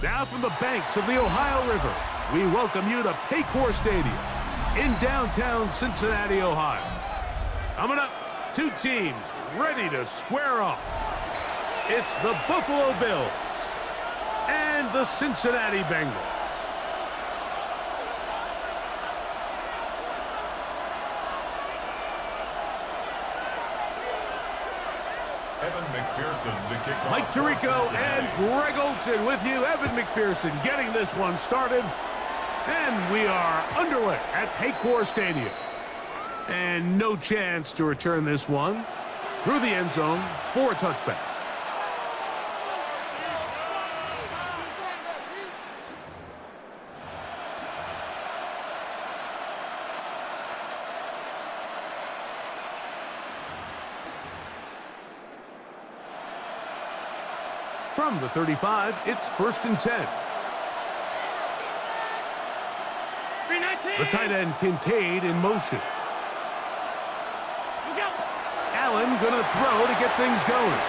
Now from the banks of the Ohio River, we welcome you to Paycor Stadium in downtown Cincinnati, Ohio. Coming up, two teams ready to square off. It's the Buffalo Bills and the Cincinnati Bengals. Mike Tirico and Greg Olson with you. Evan McPherson getting this one started. And we are underway at Paycor Stadium. And no chance to return this one through the end zone for a touchback. From the 35, it's 1st and 10. The tight end, Kincaid, in motion. Allen going to throw to get things going.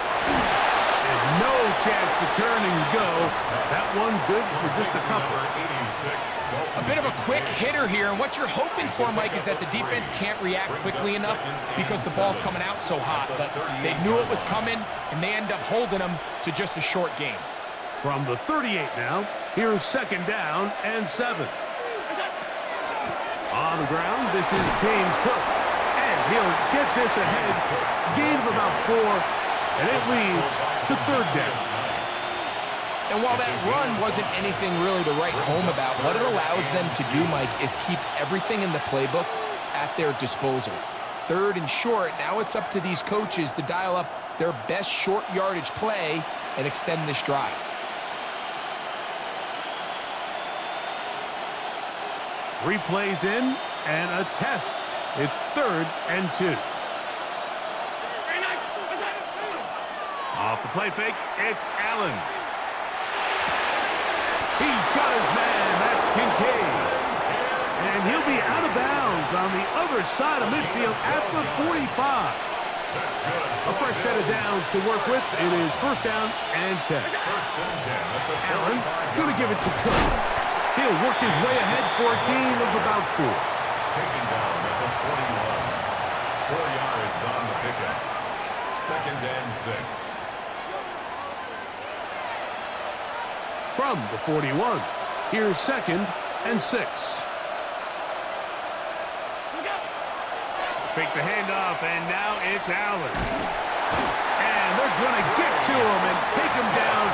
And no chance to turn and go. That one good for just a couple. A bit of a quick hitter here, and what you're hoping for, Mike, is that the defense can't react quickly enough because the ball's coming out so hot. But they knew it was coming, and they end up holding them to just a short game. From the 38 now, here's 2nd down and 7. On the ground, this is James Cook. And he'll get this ahead. Gain of about 4, and it leads to 3rd down. And while that run wasn't anything really to write home about, what it allows them to do, Mike, is keep everything in the playbook at their disposal. 3rd and short, now it's up to these coaches to dial up their best short yardage play and extend this drive. Three plays in and a test. It's 3rd and 2. Off the play fake, it's Allen. He's got his man, that's Kincaid. And he'll be out of bounds on the other side of midfield at the 45. A fresh set of downs to work with. It is 1st down and 10. Allen going to give it to Cook. He'll work his way ahead for a gain of about 4. Taken down at the 41. 4 yards on the pickup. 2nd and 6. From the 41, here's 2nd and 6. Fake the handoff, and now it's Allen. And they're going to get to him and take him down,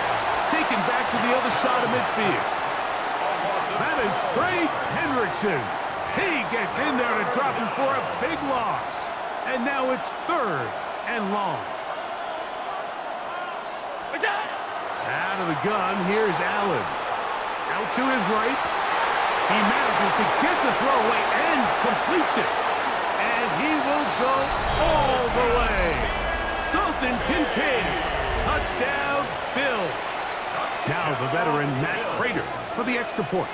taken back to the other side of midfield. That is Trey Hendrickson. He gets in there to drop him for a big loss. And now it's 3rd and long. Out of the gun, here's Allen. Out to his right. He manages to get the throw away and completes it. And he will go all the way. Dalton Kincaid. Touchdown, Bills. Now the veteran Matt Prater for the extra point.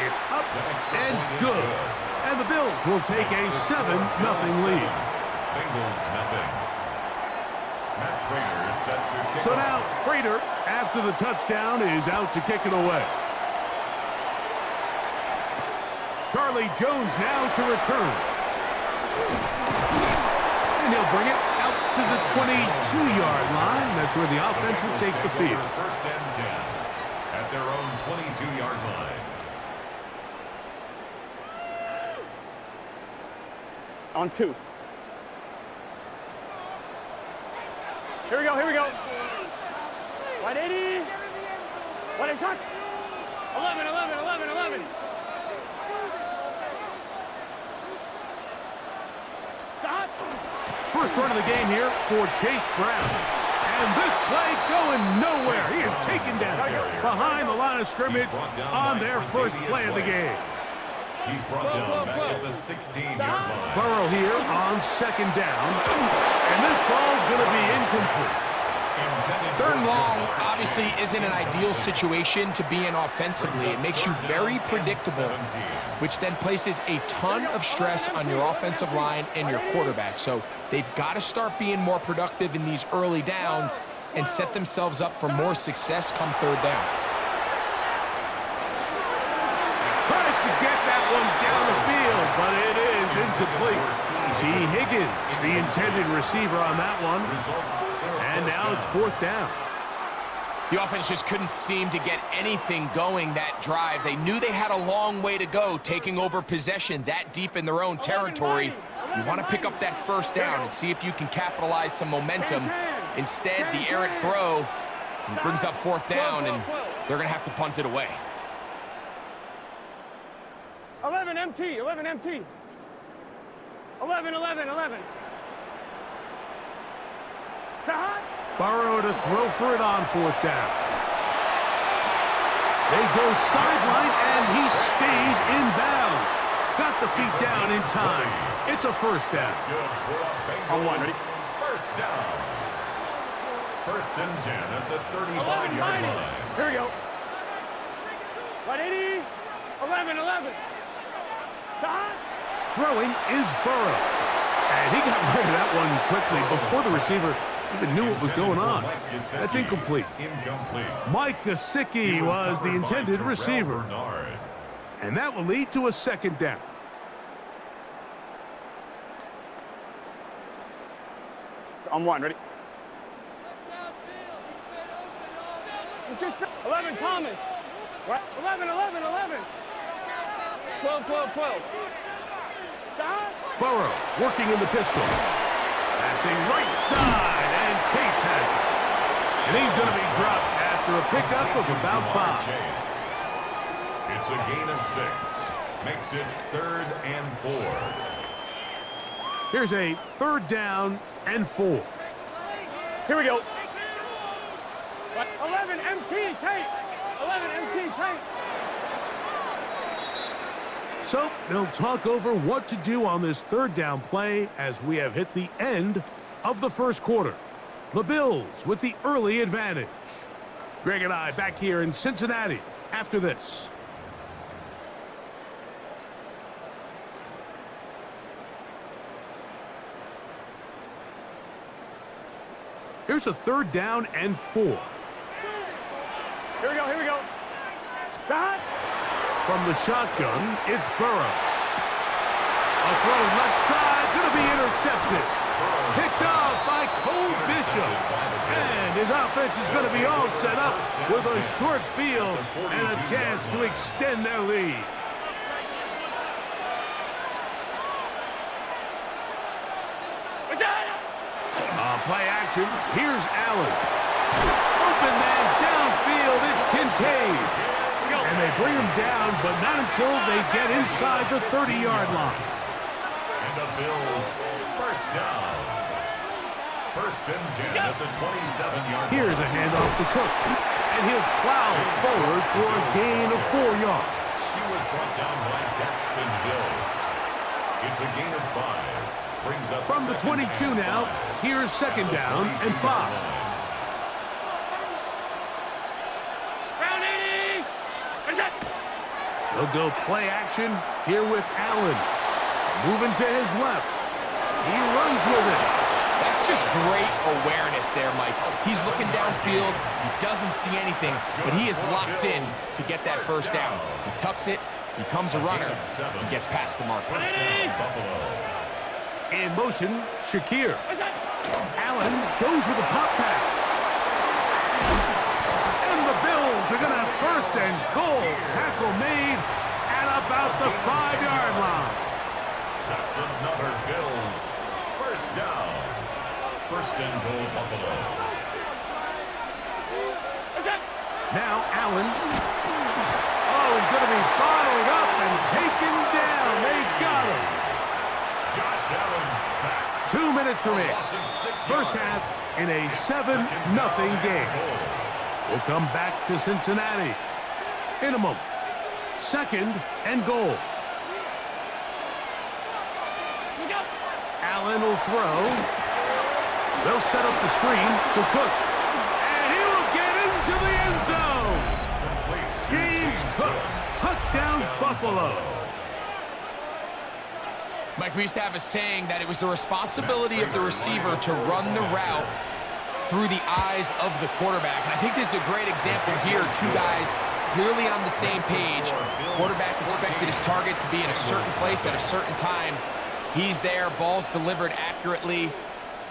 It's up and good. And the Bills will take a 7-0 lead. Bengals nothing. Matt Prater set to kick. So now Prater, after the touchdown, is out to kick it away. Charlie Jones now to return. And he'll bring it out to the 22-yard line. That's where the offense will take the field. 1st and 10 at their own 22-yard line. On 2. Here we go, here we go. 180. What is that? 11, 11, 11, 11. Stop. First run of the game here for Chase Brown. And this play going nowhere. He is taken down behind the line of scrimmage on their first play of the game. He's brought down back at the 16-yard line. Burrow here on 2nd down. And this ball's going to be incomplete. 3rd Third and long obviously isn't an ideal situation to be in offensively. It makes you very predictable, which then places a ton of stress on your offensive line and your quarterback. So they've got to start being more productive in these early downs and set themselves up for more success come third down. Tries to get that one down the field, but it is incomplete. T. Higgins, the intended receiver on that one. And now it's fourth down. The offense just couldn't seem to get anything going that drive. They knew they had a long way to go, taking over possession that deep in their own territory. You want to pick up that first down and see if you can capitalize some momentum. Instead, the errant throw brings up fourth down, and they're going to have to punt it away. 11 MT, 11 MT. 11, 11, 11. Burrow to throw for it on fourth down. They go sideline, and he stays in bounds. Got the feet down in time. It's a first down. On one, ready? First down. First and 10 at the 35-yard line. Here we go. 180, 11, 11. Throwing is Burrow. And he got rid of that one quickly before the receiver even knew what was going on. That's incomplete. Mike Gesicki was the intended receiver. And that will lead to a second down. On one, ready? 11 Thomas. 11, 11, 11. 12, 12, 12. Burrow working in the pistol. Passing right side, and Chase has it. And he's going to be dropped after a pickup of about 5. It's a gain of 6. Makes it 3rd and 4. Here's a 3rd down and 4. Here we go. 11 MT, Tate. 11 MT, Tate. So they'll talk over what to do on this 3rd down play as we have hit the end of the first quarter. The Bills with the early advantage. Greg and I back here in Cincinnati after this. Here's a 3rd down and 4. Here we go, here we go. Shot. From the shotgun, it's Burrow. A throw left side, going to be intercepted. Picked off by Cole Bishop. And his offense is going to be all set up with a short field and a chance to extend their lead. On play action, here's Allen. Open man downfield, it's Kincaid. And they bring him down, but not until they get inside the 30-yard line. And the Bills, first down. First and 10 at the 27-yard line. Here's a handoff to Cook. And he'll plow forward for a gain of 4 yards. He was brought down by Daxton Hill. It's a gain of 5. Brings up From the 22 now, here's 2nd down and 5. They'll go play action here with Allen. Moving to his left. He runs with it. That's just great awareness there, Mike. He's looking downfield. He doesn't see anything, but he is locked in to get that first down. He tucks it, becomes a runner, and gets past the marker. In motion, Shakir. Allen goes with a pop pass. And the Bills are going to have 1st and goal. Tackle made at about the 5-yard line. That's another Bills. First down. 1st and goal, Buffalo. Now Allen. Oh, he's going to be bottled up and taken down. They got him. Josh Allen sacked. 2 minutes remaining. First half in a 7-0 game. We'll come back to Cincinnati in a moment. 2nd and goal. Allen will throw. They'll set up the screen to Cook. And he into the end zone. Game's cooked. Touchdown, Buffalo. Mike, we used to have a saying that it was the responsibility of the receiver to run the route through the eyes of the quarterback. And I think this is a great example here. Two guys clearly on the same page. Quarterback expected his target to be in a certain place at a certain time. He's there, ball's delivered accurately.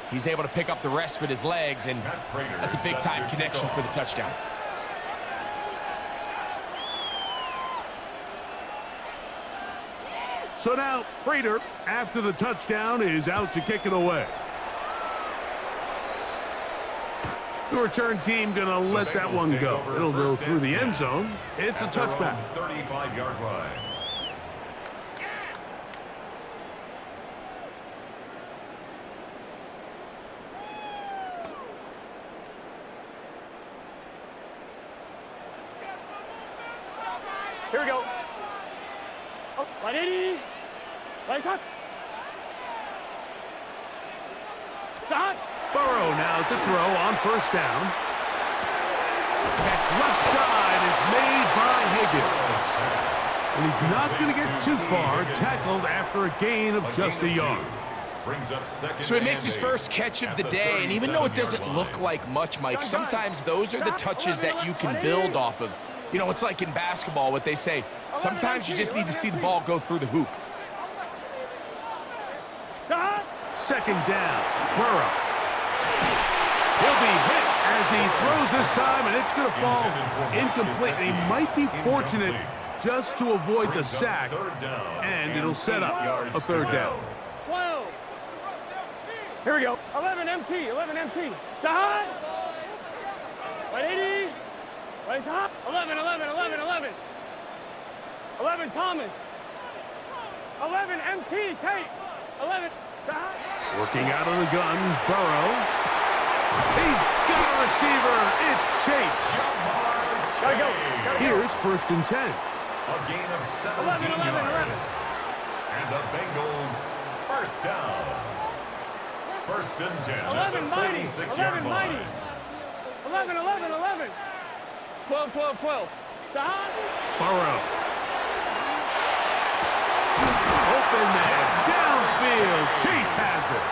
He's able to pick up the rest with his legs, and that's a big-time connection for the touchdown. So now, Prater, after the touchdown, is out to kick it away. The return team going to let that one go. It'll go through the end zone. It's a touchback. 35-yard line. Here we go. Oh, 180. Right shot. Shot. Burrow now to throw on first down. Catch left side is made by Higgins. And he's not going to get too far, tackled after a gain of just a yard. So he makes his first catch of the day, and even though it doesn't look like much, Mike, sometimes those are the touches that you can build off of. You know, it's like in basketball, what they say, sometimes you just need to see the ball go through the hoop. Second down, Burrow. He'll be hit as he throws this time, and it's going to fall incomplete. He might be fortunate just to avoid the sack, and it'll set up a third down. 12. Here we go. 11 MT, 11 MT. Shot. 180. Right shot. 11, 11, 11, 11. 11 Thomas. 11 MT, Tate. 11. Shot. Working out of the gun, Burrow. He's got a receiver. It's Chase. Gotta go. Here's first and 10. A gain of 17 yards. And the Bengals first down. First and 10. 11 mighty. 11 mighty. 11, 11, 11. 12, 12, 12. Shot. Burrow. Open man. Downfield. Chase has it.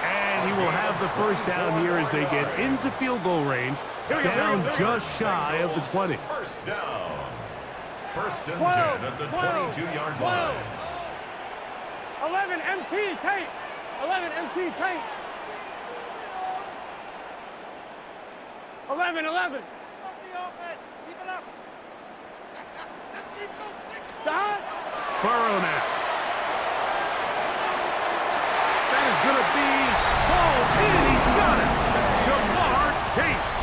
And he will have the first down here as they get into field goal range. Down just shy of the 20. First down. First and 10 12, at the 12, 22-yard 12. line. 11 MT, Tate. 11 MT, Tate. 11, 11. Shot. Burrow now. That is going to be balls in. He's got it. Jamar Chase.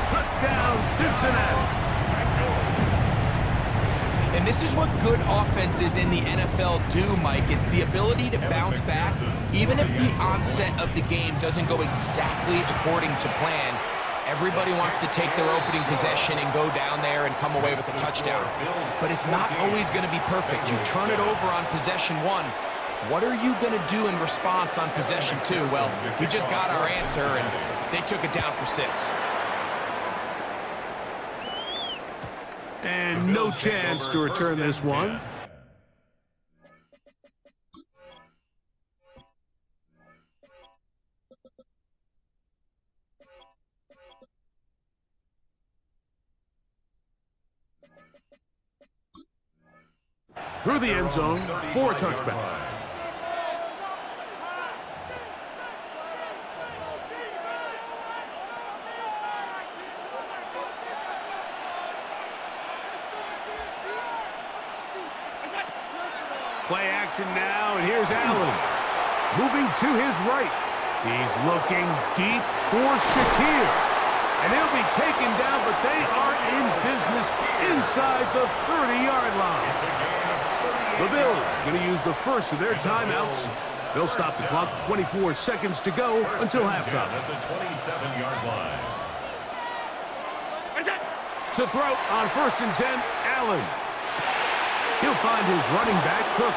Touchdown, Cincinnati. And this is what good offenses in the NFL do, Mike. It's the ability to bounce back, even if the onset of the game doesn't go exactly according to plan. Everybody wants to take their opening possession and go down there and come away with a touchdown. But it's not always going to be perfect. You turn it over on possession one. What are you going to do in response on possession two? Well, we just got our answer, and they took it down for 6. And no chance to return this one. Through the end zone for a touchback. Play action now, and here's Allen. Moving to his right. He's looking deep for Shakir. And he'll be taken down, but they are in business inside the 30-yard line. The Bills going to use the first of their timeouts. They'll stop the clock, 24 seconds to go until halftime. At the 27-yard line. To throw on first and 10, Allen. He'll find his running back, Cook.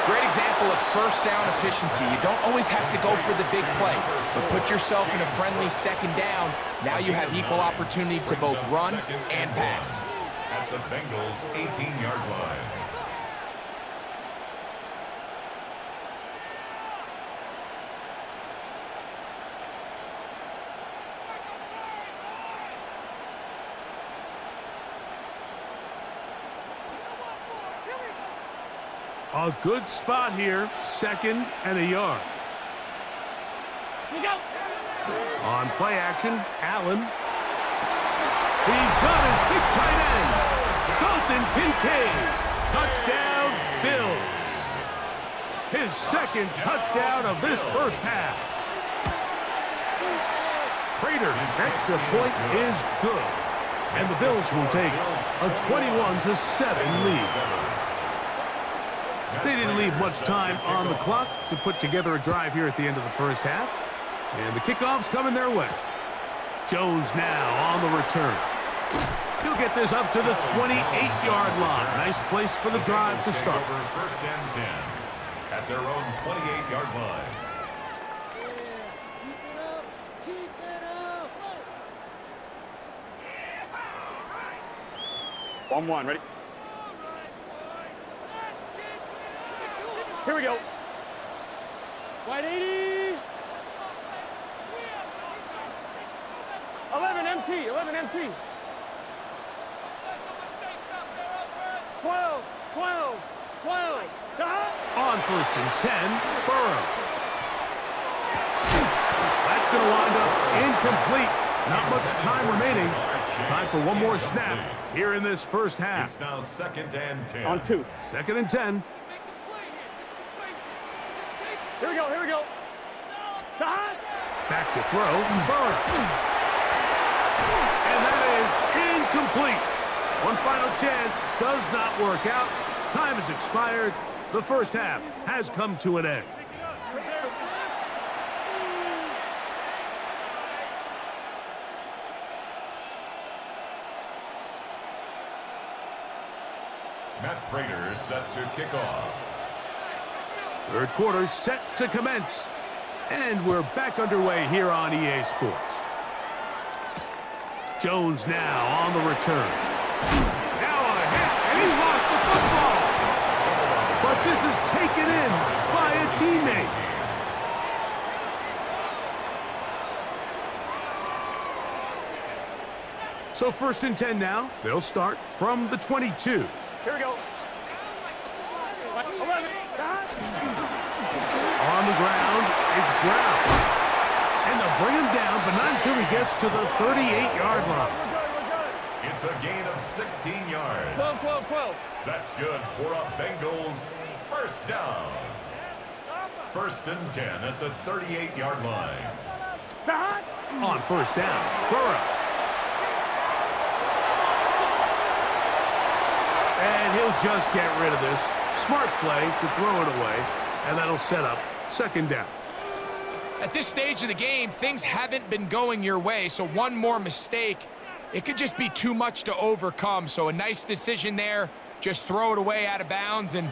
Great example of first down efficiency. You don't always have to go for the big play, but put yourself in a friendly second down. Now you have equal opportunity to both run and pass. At the Bengals' 18-yard line. A good spot here, 2nd and a yard. You go. On play action, Allen. He's got his big tight end, Dalton Kincaid. Touchdown, Bills. His 2nd touchdown of this first half. Prater's extra point is good. And the Bills will take a 21-7 lead. They didn't leave much time on the clock to put together a drive here at the end of the first half. And the kickoff's coming their way. Jones now on the return. He'll get this up to the 28-yard line. Nice place for the drive to start. Over 1st and 10 at their own 28-yard line. Keep it up. 1-1, ready? Here we go. Wide 80. 11 MT, 11 MT. 12, 12, 12. On 1st and 10, Burrow. That's going to wind up incomplete. Not much time remaining. Time for one more snap here in this first half. It's now 2nd and 10. On 2. 2nd and 10. Here we go, here we go. Back to throw, Burrow. And that is incomplete. One final chance does not work out. Time has expired. The first half has come to an end. Matt Prater set to kick off. 3rd quarter set to commence. And we're back underway here on EA Sports. Jones now on the return. Now a hit, and he lost the football. But this is taken in by a teammate. So 1st and 10 now. They'll start from the 22. Here we go. 11. On the ground, it's Brown. And they'll bring him down, but not until he gets to the 38-yard line. It's a gain of 16 yards. 12, 12, 12. That's good for a Bengals 1st down. 1st and 10 at the 38-yard line. On 1st down, Burrow. And he'll just get rid of this. Smart play to throw it away, and that'll set up 2nd down. At this stage of the game, things haven't been going your way, so one more mistake, it could just be too much to overcome. So a nice decision there. Just throw it away out of bounds and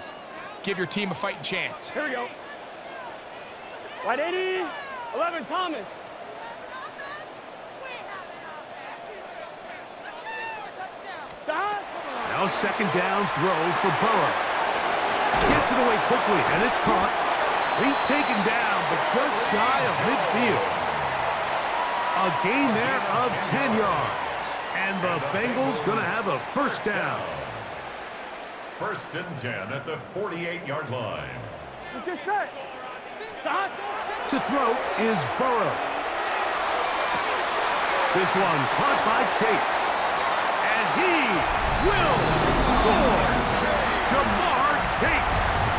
give your team a fighting chance. Here we go. Wide 80. 11, Thomas. Now 2nd down throw for Burrow. Gets it away quickly, and it's caught. He's taken down, but just shy of midfield. A gain there of 10 yards. And the Bengals going to have a 1st down. 1st and 10 at the 48-yard line. Let's get set. Stop. To throw is Burrow. This one caught by Chase. And he will score. Jamar Chase.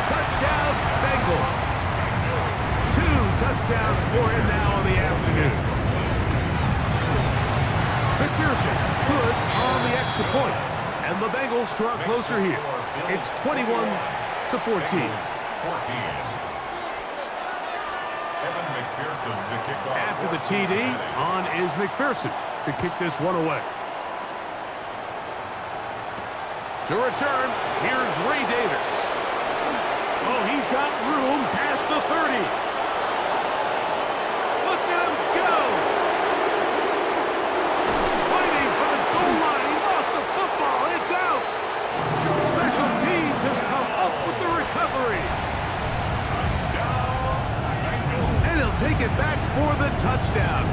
Touchdown, Bengals. 2 touchdowns for him now on the afternoon. McPherson good on the extra point. And the Bengals draw closer here. It's 21-14. After the TD, on is McPherson to kick this one away. To return, here's Ray Davis. Oh, he's got room past the 30. Look at him go. Fighting for the goal line. He lost the football. It's out. Special teams has come up with the recovery. And he'll take it back for the touchdown.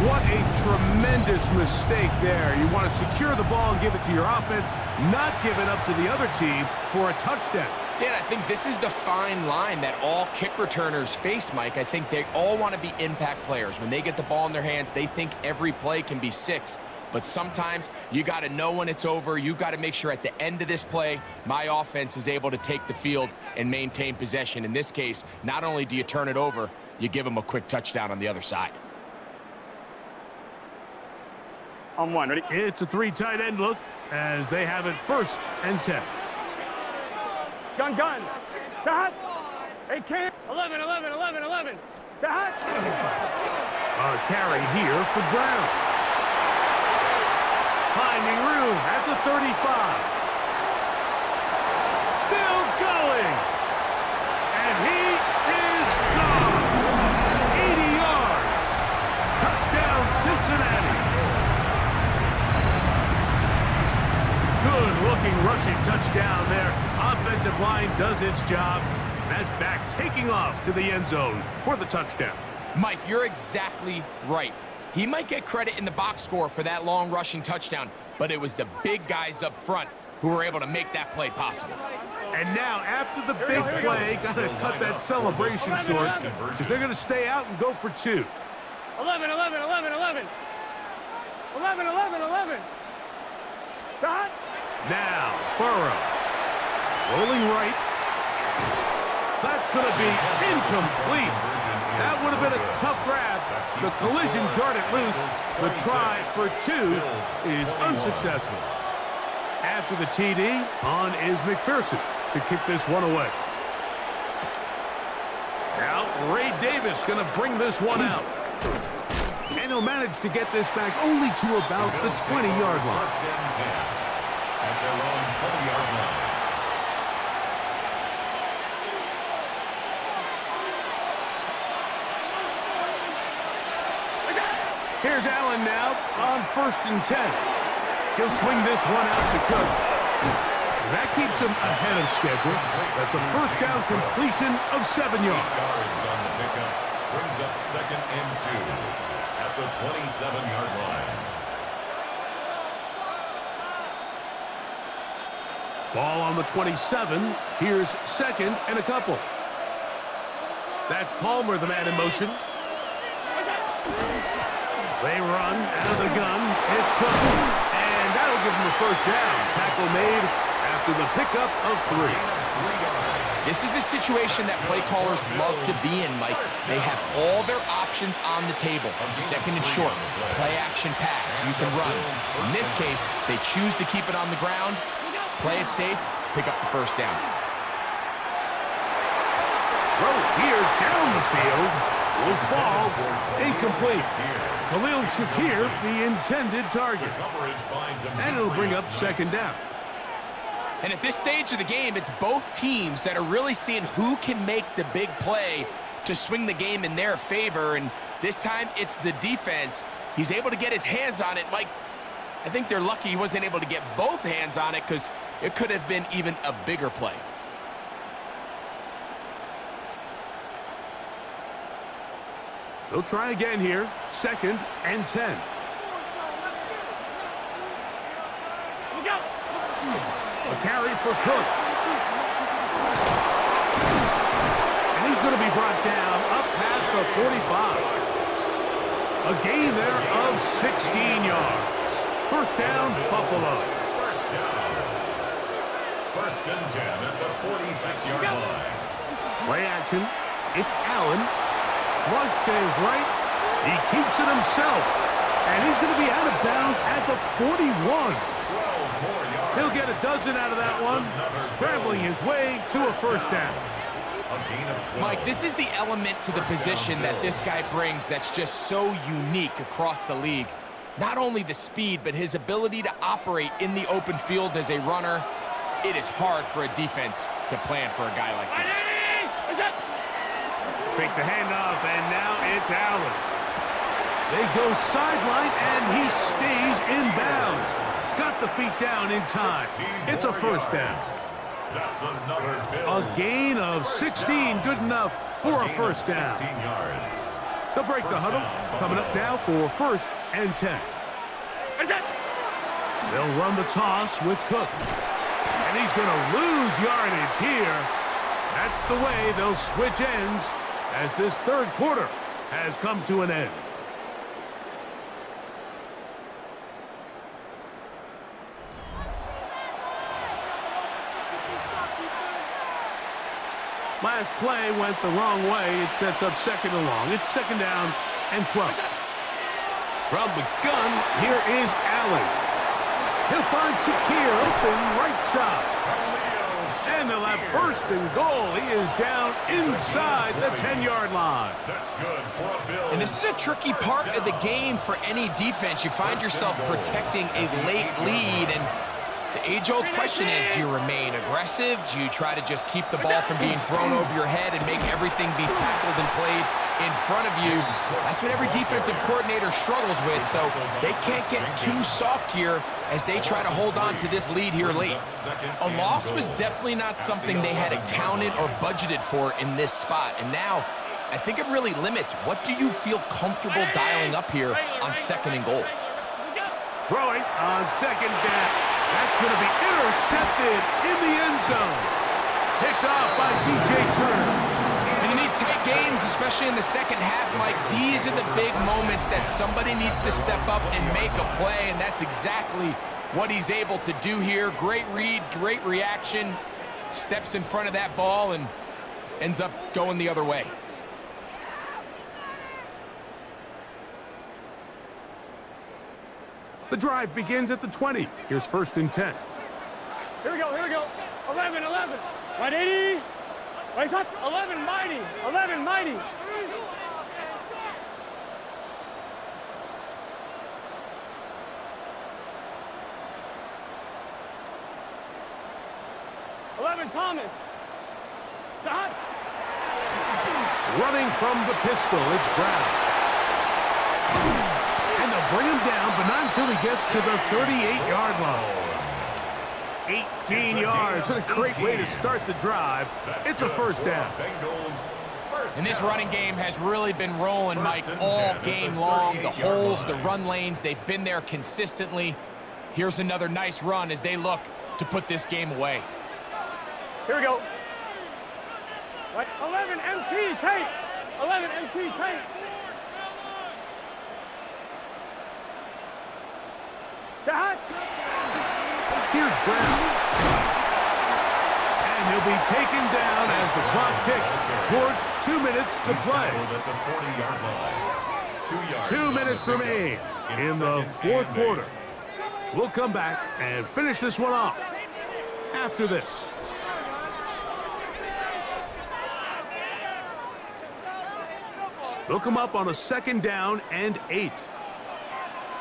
What a tremendous mistake there. You want to secure the ball and give it to your offense, not give it up to the other team for a touchdown. Yeah, I think this is the fine line that all kick returners face, Mike. I think they all want to be impact players. When they get the ball in their hands, they think every play can be 6. But sometimes you got to know when it's over. You got to make sure at the end of this play, my offense is able to take the field and maintain possession. In this case, not only do you turn it over, you give them a quick touchdown on the other side. On one, ready? It's a 3 tight end look as they have it 1st and 10. Gun. Dot. 18. 11. Dot. A carry here for Brown. Finding room at the 35. Still going. And he is gone. 80 yards. Touchdown, Cincinnati. Good-looking rushing touchdown there. Offensive line does its job. That back taking off to the end zone for the touchdown. Mike, you're exactly right. He might get credit in the box score for that long rushing touchdown, but it was the big guys up front who were able to make that play possible. And now, after the big play, got to cut that celebration short because they're going to stay out and go for 2. 11. 11. Dot. Now, Burrow. Rolling right. That's going to be incomplete. That would have been a tough grab. The collision jarred it loose. The try for 2 is unsuccessful. After the TD, on is McPherson to kick this one away. Now, Ray Davis going to bring this one out. And he'll manage to get this back only to about the 20-yard line. At their own 20-yard line. Here's Allen now on 1st and 10. He'll swing this one out to Cook. That keeps him ahead of schedule. That's a 1st down completion of 7 yards. On the pickup brings up 2nd and 2 at the 27-yard line. Ball on the 27. Here's 2nd and a couple. That's Palmer, the man in motion. They run out of the gun. It's Cook. And that'll give them a 1st down. Tackle made after the pickup of 3. This is a situation that play callers love to be in, Mike. They have all their options on the table. 2nd and short, play action pass, you can run. In this case, they choose to keep it on the ground, play it safe, pick up the 1st down. Throw here down the field will fall incomplete. Khalil Shakir, the intended target. And it'll bring up 2nd down. And at this stage of the game, it's both teams that are really seeing who can make the big play to swing the game in their favor. And this time, it's the defense. He's able to get his hands on it. Mike, I think they're lucky he wasn't able to get both hands on it because it could have been even a bigger play. They'll try again here. 2nd and 10. A carry for Cook. And he's going to be brought down up past the 45. A gain there of 16 yards. 1st down, Buffalo. 1st and 10 at the 46-yard line. Play action. It's Allen. Flush to his right. He keeps it himself. And he's going to be out of bounds at the 41. He'll get a dozen out of that one, scrambling his way to a 1st down. Mike, this is the element to the position that this guy brings that's just so unique across the league. Not only the speed, but his ability to operate in the open field as a runner. It is hard for a defense to plan for a guy like this. fake the handoff, and now it's Allen. They go sideline, and he stays in bounds. Got the feet down in time. It's a first down. That's another Bills. A gain of 16, good enough for a first down. 16 yards. They'll break the huddle. Coming up now for 1st and 10. They'll run the toss with Cook. And he's going to lose yardage here. That's the way they'll switch ends as this third quarter has come to an end. Last play went the wrong way. It sets up 2nd and long. It's 2nd down and 12. From the gun, here is Allen. He'll find Shakir open right side. And they'll have 1st and goal. He is down inside the 10-yard line. That's good for a Bills. And this is a tricky part of the game for any defense. You find yourself protecting a late lead, and the age-old question is, do you remain aggressive? Do you try to just keep the ball from being thrown over your head and make everything be tackled and played in front of you? That's what every defensive coordinator struggles with, so they can't get too soft here as they try to hold on to this lead here late. A loss was definitely not something they had accounted or budgeted for in this spot, and now I think it really limits what do you feel comfortable dialing up here on 2nd and goal. Throwing on 2nd down. That's going to be intercepted in the end zone. Picked off by T.J. Turner. And in these tight games, especially in the second half, Mike, these are the big moments that somebody needs to step up and make a play, and that's exactly what he's able to do here. Great read, great reaction, steps in front of that ball and ends up going the other way. The drive begins at the 20. Here's 1st and 10. Here we go, here we go. 11, 11. Right 80. Right touch. 11, mighty. 11, mighty. Thomas. Stop. Running from the pistol, it's Brown. And they'll bring him down, but not until he gets to the 38-yard line. 18 yards. What a great way to start the drive. It's a first down. And this running game has really been rolling, Mike, all game long. The holes, the run lanes, they've been there consistently. Here's another nice run as they look to put this game away. Here we go. 11 MT tape. 11 MT tape. Shot. Here's Brown. And he'll be taken down as the clock ticks towards 2 minutes to play. 2 minutes remain in the fourth quarter. We'll come back and finish this one off after this. They'll come up on a 2nd down and 8.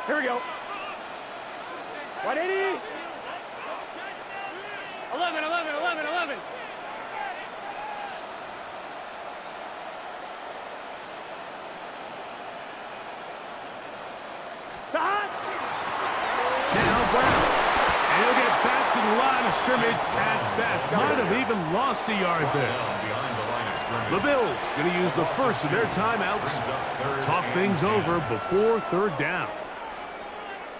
Here we go. 180. 11, 11, 11, 11. Stop. Now Brown. And he'll get back to the line of scrimmage at best. Might have even lost a yard there. The Bills going to use the first of their timeouts. Talk things over before 3rd down.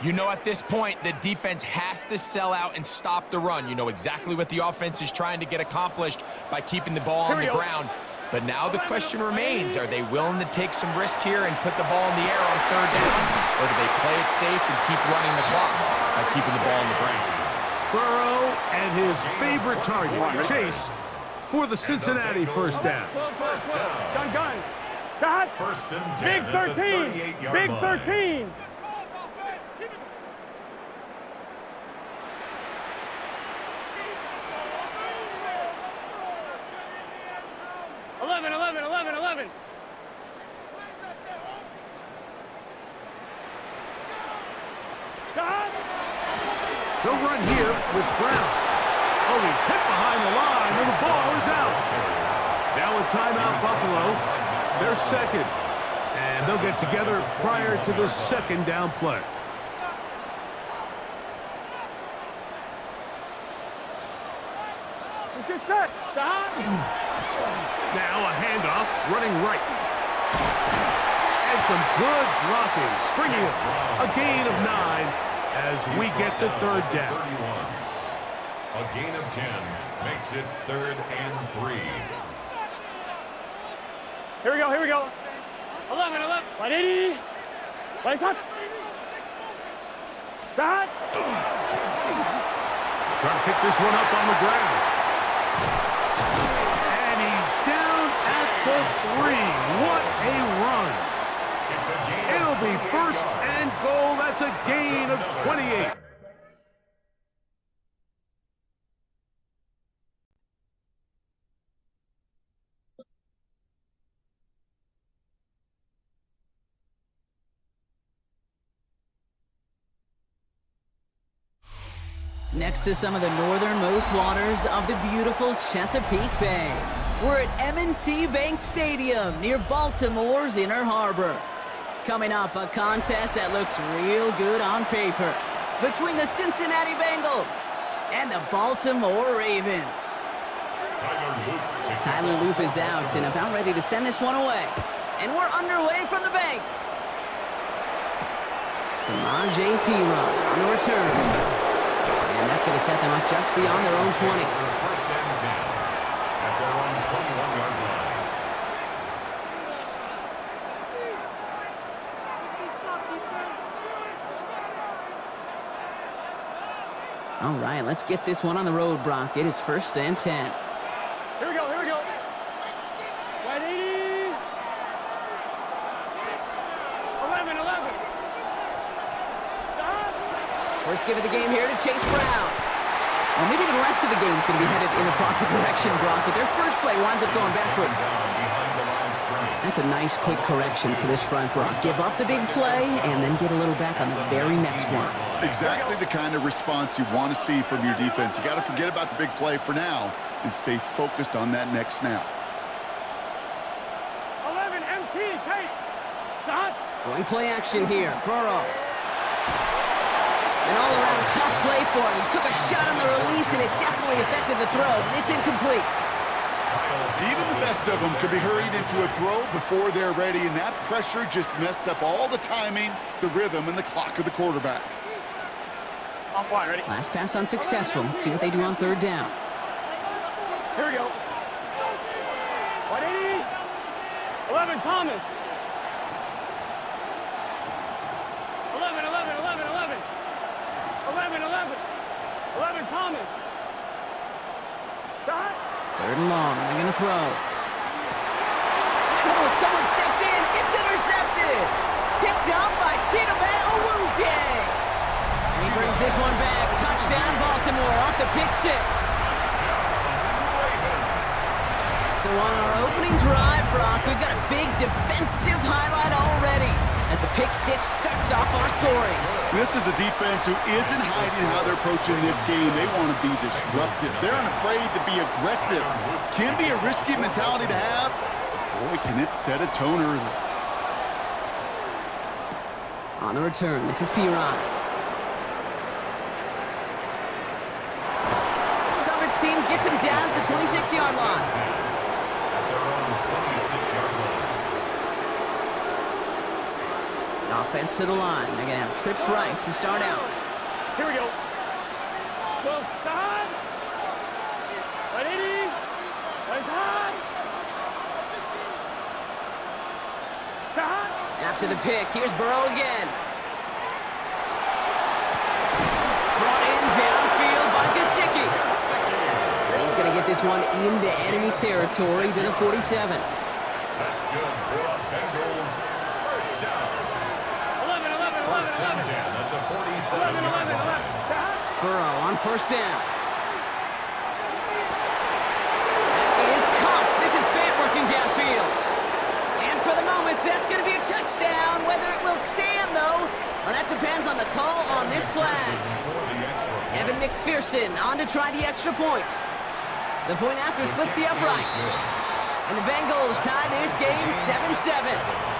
You know, at this point, the defense has to sell out and stop the run. You know exactly what the offense is trying to get accomplished by keeping the ball on the ground. But now the question remains, are they willing to take some risk here and put the ball in the air on 3rd down? Or do they play it safe and keep running the clock by keeping the ball on the ground? Burrow and his favorite target, Chase, for the Cincinnati first down. Gun, gun. Shot. First and 10. Big 13. Big 13. They'll run here with Brown. Oh, he's hit behind the line, and the ball is out. Now a timeout, Buffalo. their second. And they'll get together prior to the second down play. Let's get set. Stop. Now a handoff, running right. And some good blocking, springing it. A gain of 9 as we get to third down. 31. A gain of 10 makes it 3rd and 3. Here we go, here we go. 11, 180. Place hot. Start. Trying to pick this one up on the ground. And he's down at the 3. What a run. It'll be 1st and goal. That's a gain of 28. Next to some of the northernmost waters of the beautiful Chesapeake Bay, we're at M&T Bank Stadium near Baltimore's Inner Harbor. Coming up, a contest that looks real good on paper between the Cincinnati Bengals and the Baltimore Ravens. Tyler Loop is out and about ready to send this one away. And we're underway from the bank. Samaje Perine on the return. And that's going to set them up just beyond their own 20. 1st and 10 at their own 21-yard line. All right, let's get this one on the road, Brock. It is 1st and 10. Here we go, here we go. 180. 11. Stop. First give of the game here to Chase Brown. Well, maybe the rest of the game is going to be headed in the proper direction, Brock, but their first play winds up going backwards. That's a nice, quick correction for this front, Brock. Give up the big play and then get a little back on the very next one. Exactly the kind of response you want to see from your defense. You got to forget about the big play for now and stay focused on that next snap. 11 MT, Tate. Stop. Going play action here. Burrow. An all-around tough play for him. He took a shot on the release, and it definitely affected the throw. It's incomplete. Even the best of them could be hurried into a throw before they're ready, and that pressure just messed up all the timing, the rhythm, and the clock of the quarterback. Off line, ready? Last pass unsuccessful. Let's see what they do on 3rd down. Here we go. 180. 11 Thomas. 11. 11 Thomas. Stop. 3rd and long. They're going to throw. Oh, someone stepped in. It's intercepted. Picked up by Chidobe Awuzie. And he brings this one back. Touchdown, Baltimore, off the pick 6. So on our opening drive, Brock, we've got a big defensive highlight already as the pick 6 starts off our scoring. This is a defense who isn't hiding how they're approaching this game. They want to be disruptive. They're unafraid to be aggressive. Can be a risky mentality to have. Boy, can it set a tone early. On the return, this is Perine. Coverage team gets him down at the 26-yard line. Offense to the line. They're going to have trips right to start out. Here we go. Go, stop. 180. Place hot. Stop. After the pick, here's Burrow again. Brought in downfield by Gesicki. And he's going to get this one into enemy territory to the 47. That's good for the Bengals. 1st down. 1st and 10 at the 47-yard line. Burrow on 1st down. That is Cox. This is Fant working downfield. And for the moment, that's going to be a touchdown. Whether it will stand, though, well, that depends on the call on this flag. Evan McPherson on to try the extra point. The point after splits the uprights. And the Bengals tie this game 7-7.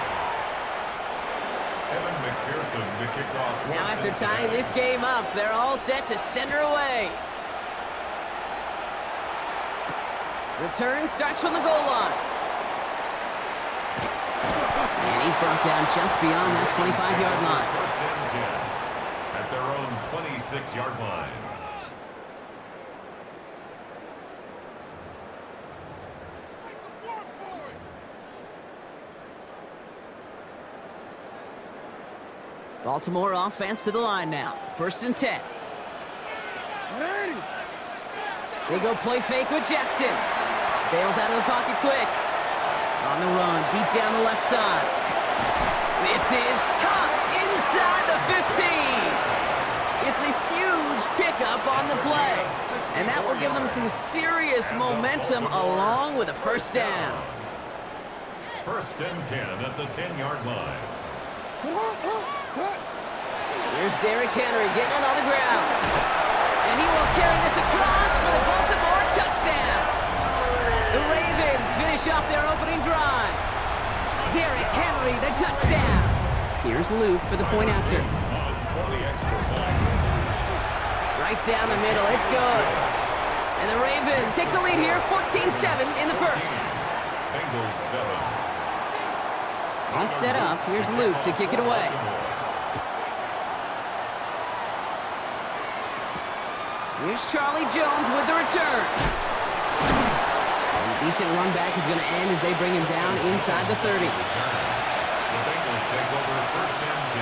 Now after tying this game up, they're all set to send her away. Return starts from the goal line. And he's brought down just beyond that 25-yard line. First and 10 at their own 26-yard line. Baltimore offense to the line now. First and 10. They go play fake with Jackson. Bails out of the pocket quick. On the run, deep down the left side. This is caught inside the 15. It's a huge pickup on the play. And that will give them some serious momentum along with a first down. First and 10 at the 10-yard line. Here's Derrick Henry getting it on the ground. And he will carry this across for the Baltimore touchdown. The Ravens finish off their opening drive. Derrick Henry, the touchdown. Here's Luke for the point after. Right down the middle, it's good. And the Ravens take the lead here, 14-7 in the first. Bengals 7. All set up, here's Luke to kick it away. Here's Charlie Jones with the return. And a decent run back is going to end as they bring him down inside the 30. The Bengals take over first and 10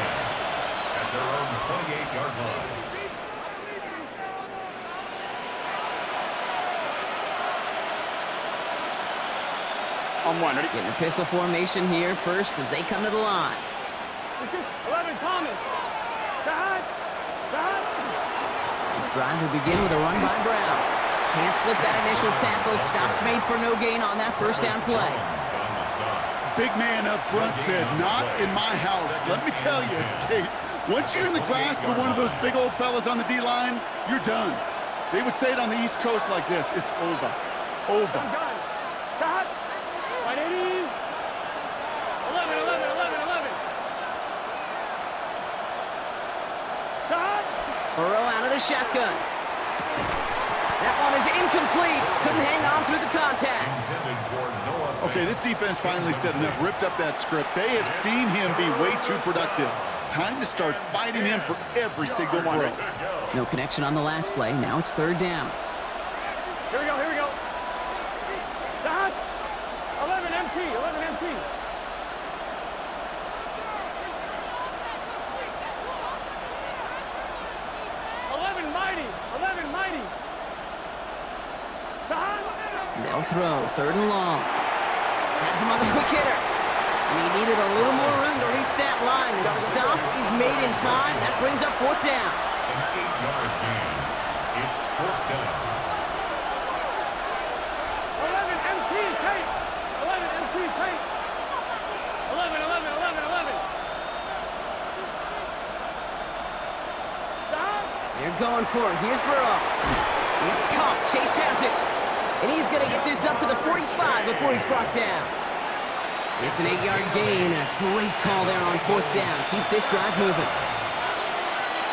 at their own 28-yard line. On one, ready? Getting a pistol formation here first as they come to the line. 11, Thomas. Back. This drive will begin with a run by Brown. Can't slip that initial tackle. Stops made for no gain on that first down play. Big man up front said, not in my house. Let me tell you, Kate, once you're in the grasp of one of those big old fellas on the D-line, you're done. They would say it on the East Coast like this, it's over. Over. Back. 180. 11. Burrow out of the shotgun. That one is incomplete. Couldn't hang on through the contact. Okay, this defense finally said enough, ripped up that script. They have seen him be way too productive. Time to start fighting him for every single throw. No connection on the last play. Now it's third down. Here we go. Back. 11 MT. They'll throw, third and long. Has him on the quick hitter. And he needed a little more room to reach that line. The stop is made in time. That brings up fourth down. An 8-yard gain. It's fourth down. 11 MT tape. 11 MT tape. 11. They're going for it. Here's Burrow. It's caught. Chase has it. And he's going to get this up to the 45 before he's brought down. It's an 8-yard gain. A great call there on fourth down. Keeps this drive moving.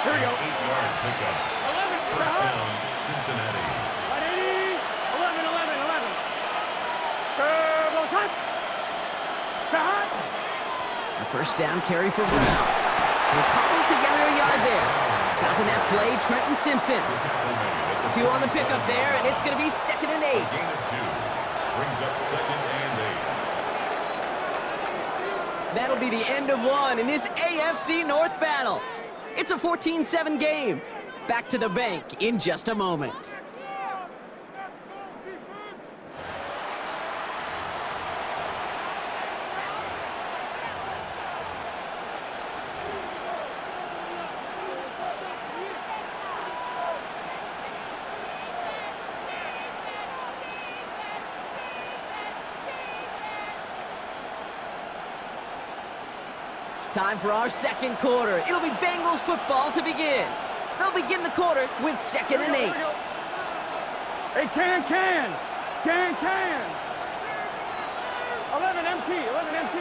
Here we go. 8-yard pickup. 11. First down, Cincinnati. 180. 11. Turbo time. Back. A first down carry for Brown. They're cobbling together a yard there. Stopping that play, Trenton Simpson. 2 on the pickup there, and it's going to be 2nd and 8. Gain of 2. Brings up 2nd and 8. That'll be the end of one in this AFC North battle. It's a 14-7 game. Back to the bank in just a moment. Time for our second quarter. It'll be Bengals football to begin. They'll begin the quarter with 2nd and 8. Hey, can. 11 MT, 11 MT.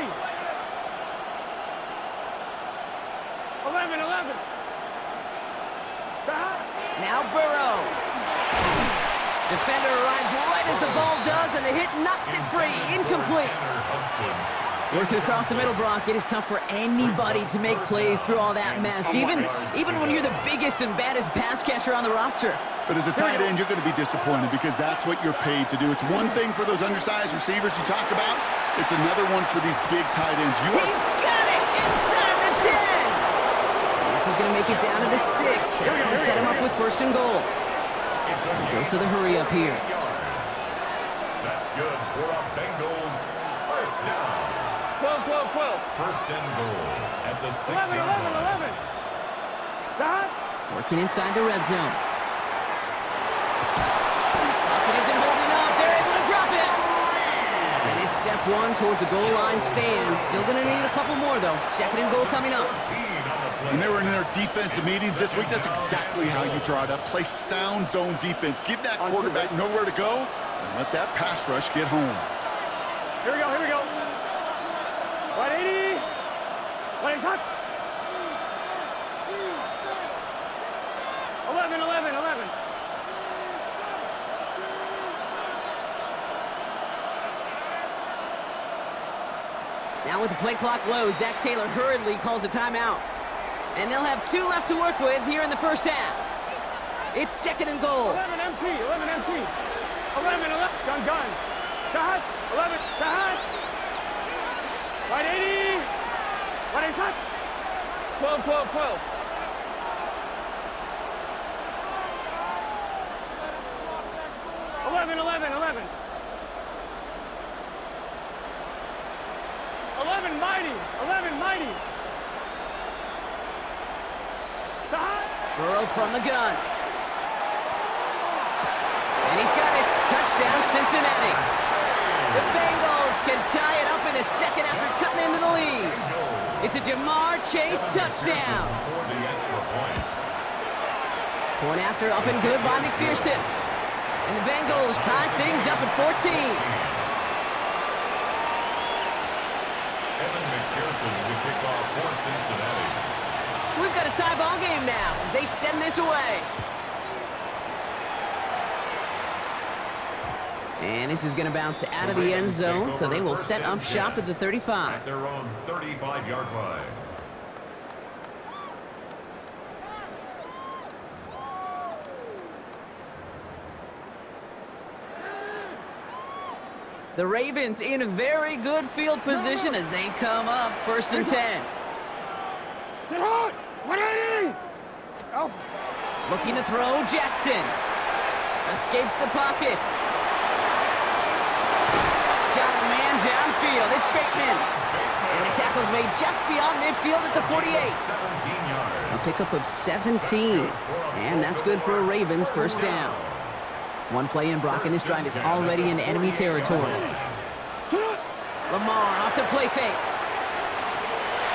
11, 11. Now Burrow. Defender arrives right as the ball does, and the hit knocks it free. Incomplete. Working across the middle, Brock, it is tough for anybody to make plays through all that mess, even when you're the biggest and baddest pass catcher on the roster. But as a tight end, you're going to be disappointed because that's what you're paid to do. It's one thing for those undersized receivers you talk about. It's another one for these big tight ends. He's got it inside the 10. And this is going to make it down to the 6. That's going to set him up with 1st and goal. Dose of the hurry up here. That's good for a Bengals 1st down. 12, 12, 12. 1st and goal at the 11, 11, 11. Stop. Working inside the red zone. Pocket isn't holding up. They're able to drop it. And it's step 1 towards a goal line stand. Still going to need a couple more, though. 2nd and goal coming up. When they were in their defensive meetings this week, that's exactly how you draw it up. Play sound zone defense. Give that quarterback nowhere to go, and let that pass rush get home. Here we go, here we go. 180. 180, hot. 11, 11, 11. Now with the play clock low, Zach Taylor hurriedly calls a timeout. And they'll have 2 left to work with here in the 1st half. It's 2nd and goal. 11 MT, 11 MT. 11, 11. Gun, gun. Got 11, got 180. 180, hot. 12, 12, 12. 11, 11, 11. 11 mighty, 11 mighty. Burrow from the gun. And he's got it. Touchdown, Cincinnati. The Bengals can tie it up in the 2nd after cutting into the lead. It's a Jamar Chase touchdown. Point after up and good by McPherson. And the Bengals tie things up at 14. McPherson will kick off for Cincinnati. So we've got a tie ball game now as they send this away. And this is going to bounce out of the end zone, so they will set up shop at the 35. At their own 35-yard line. The Ravens in a very good field position as they come up 1st and 10. Sit hot! 180! Oh. Looking to throw, Jackson. Escapes the pocket. Got a man downfield. It's Bateman. And the tackle's made just beyond midfield at the 48. A pickup of 17. And that's good for a Ravens 1st down. One play in, Brock, and this drive is already in enemy territory. Lamar off the play fake.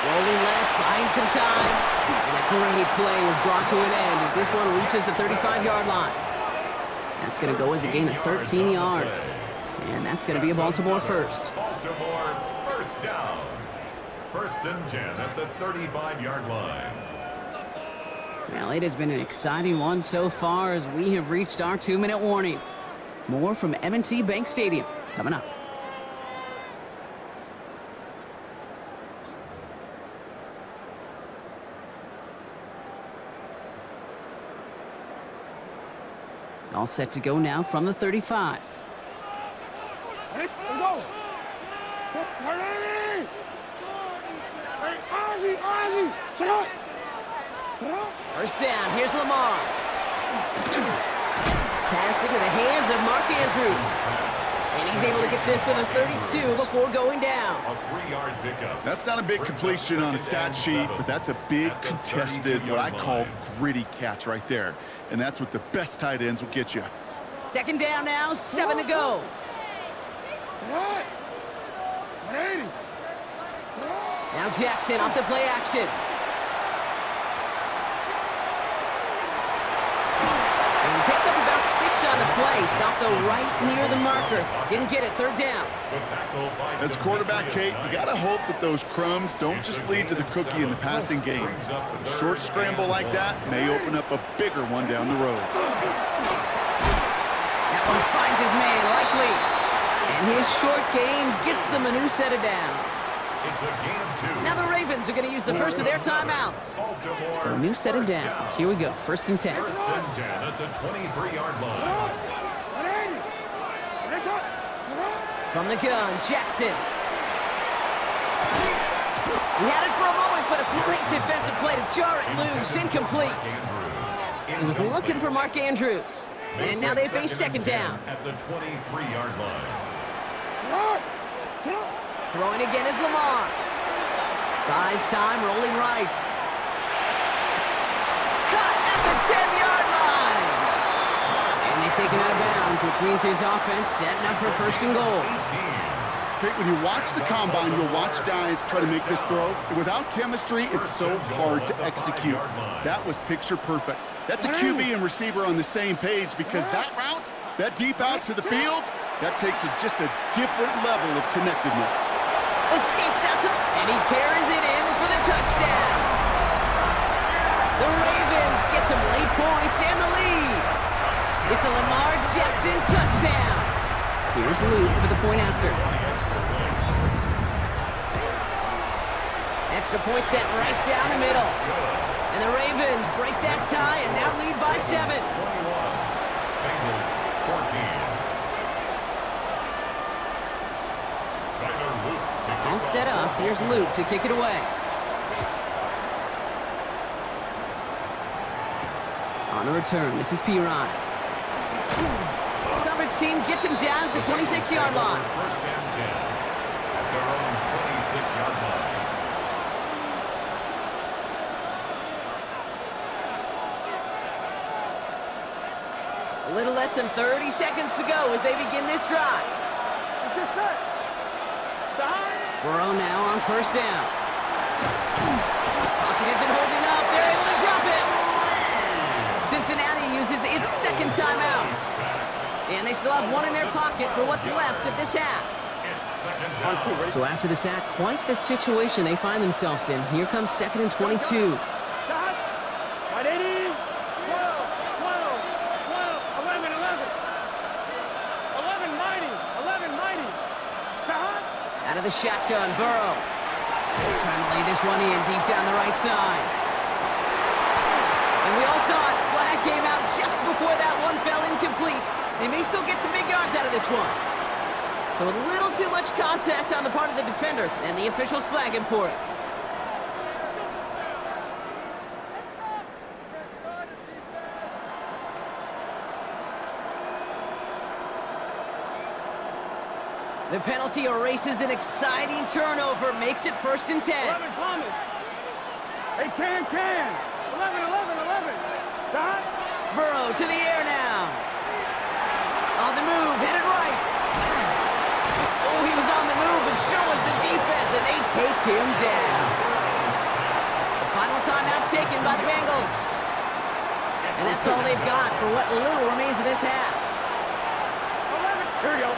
Rolling left, buying some time. And a great play is brought to an end as this one reaches the 35-yard line. That's going to go as a gain of 13 yards. And that's going to be a Baltimore 1st. Baltimore 1st down. 1st and 10 at the 35-yard line. Well, it has been an exciting one so far as we have reached our 2-minute warning. More from M&T Bank Stadium coming up. All set to go now from the 35. Let's go. Hey, Ozzy, Ozzy, sit up. Sit up. 1st down, here's Lamar. Pass into the hands of Mark Andrews. And he's able to get this to the 32 before going down. A 3-yard pickup. That's not a big completion on a stat sheet, but that's a big contested, what I call gritty catch right there. And that's what the best tight ends will get you. 2nd down now, 7 to go. What? 180. Now Jackson off the play action. And he picks up about 6 on the play. Stopped the right near the marker. Didn't get it. Third down. As quarterback, Kate, you got to hope that those crumbs don't just lead to the cookie in the passing game. But a short scramble like that may open up a bigger one down the road. That one finds his man, likely. And his short gain gets them a new set of downs. It's a game of 2. Now the Ravens are going to use the first of their timeouts. So a new set of downs. Here we go. First and 10. First and 10 at the 23-yard line. From the gun, Jackson. He had it for a moment, but a great defensive play to jar it loose. Incomplete. He was looking for Mark Andrews. And now they face second down. At the 23-yard line. Throwing again is Lamar. Buys time, rolling right. Cut at the 10-yard line. And they take him out of bounds, which means his offense setting up for first and goal. Kate, when you watch the combine, you'll watch guys try to make this throw. Without chemistry, it's so hard to execute. That was picture perfect. That's a QB and receiver on the same page because that route, that deep out to the field, that takes just a different level of connectedness. Escapes out to, and he carries it in for the touchdown. The Ravens get some late points and the lead. It's a Lamar Jackson touchdown. Here's Luke for the point after. Extra point set right down the middle. And the Ravens break that tie and now lead by 7. Bengals 14. All set up. Here's Luke to kick it away. On the return, this is P-Rod. Coverage team gets him down at the 26-yard line. First and 10 at their own 26-yard line. A little less than 30 seconds to go as they begin this drive. Burrow now on first down. Pocket isn't holding up. They're able to drop it. Cincinnati uses its second timeout. And they still have one in their pocket for what's left of this half. So after the sack, quite the situation they find themselves in. Here comes second and 22. Out of the shotgun, Burrow. Trying to lay this one in deep down the right side. And we all saw it. Flag came out just before that one fell incomplete. They may still get some big yards out of this one. So a little too much contact on the part of the defender, and the officials flag him for it. The penalty erases an exciting turnover, makes it first and 10. 11 Thomas. Hey, can. 11. Dot. Burrow to the air now. On the move, headed right. Oh, he was on the move, but so was the defense, and they take him down. The final timeout taken by the Bengals. And that's all they've got for what little remains of this half. 11. Here we go.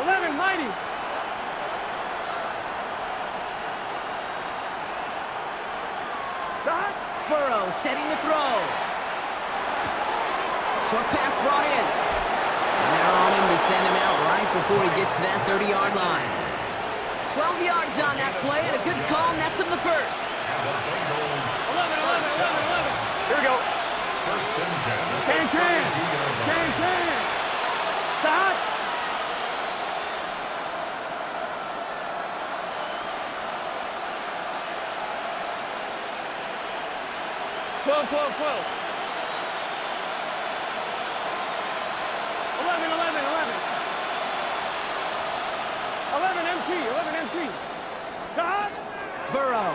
11 mighty. Dot. Burrow setting to throw. Short pass brought in. And they're on him to send him out right before he gets to that 30-yard line. 12 yards on that play, and a good call nets him the first. 11. Here we go. First and 10. Can. Dot. 12. 11 MT. Dot. Burrow.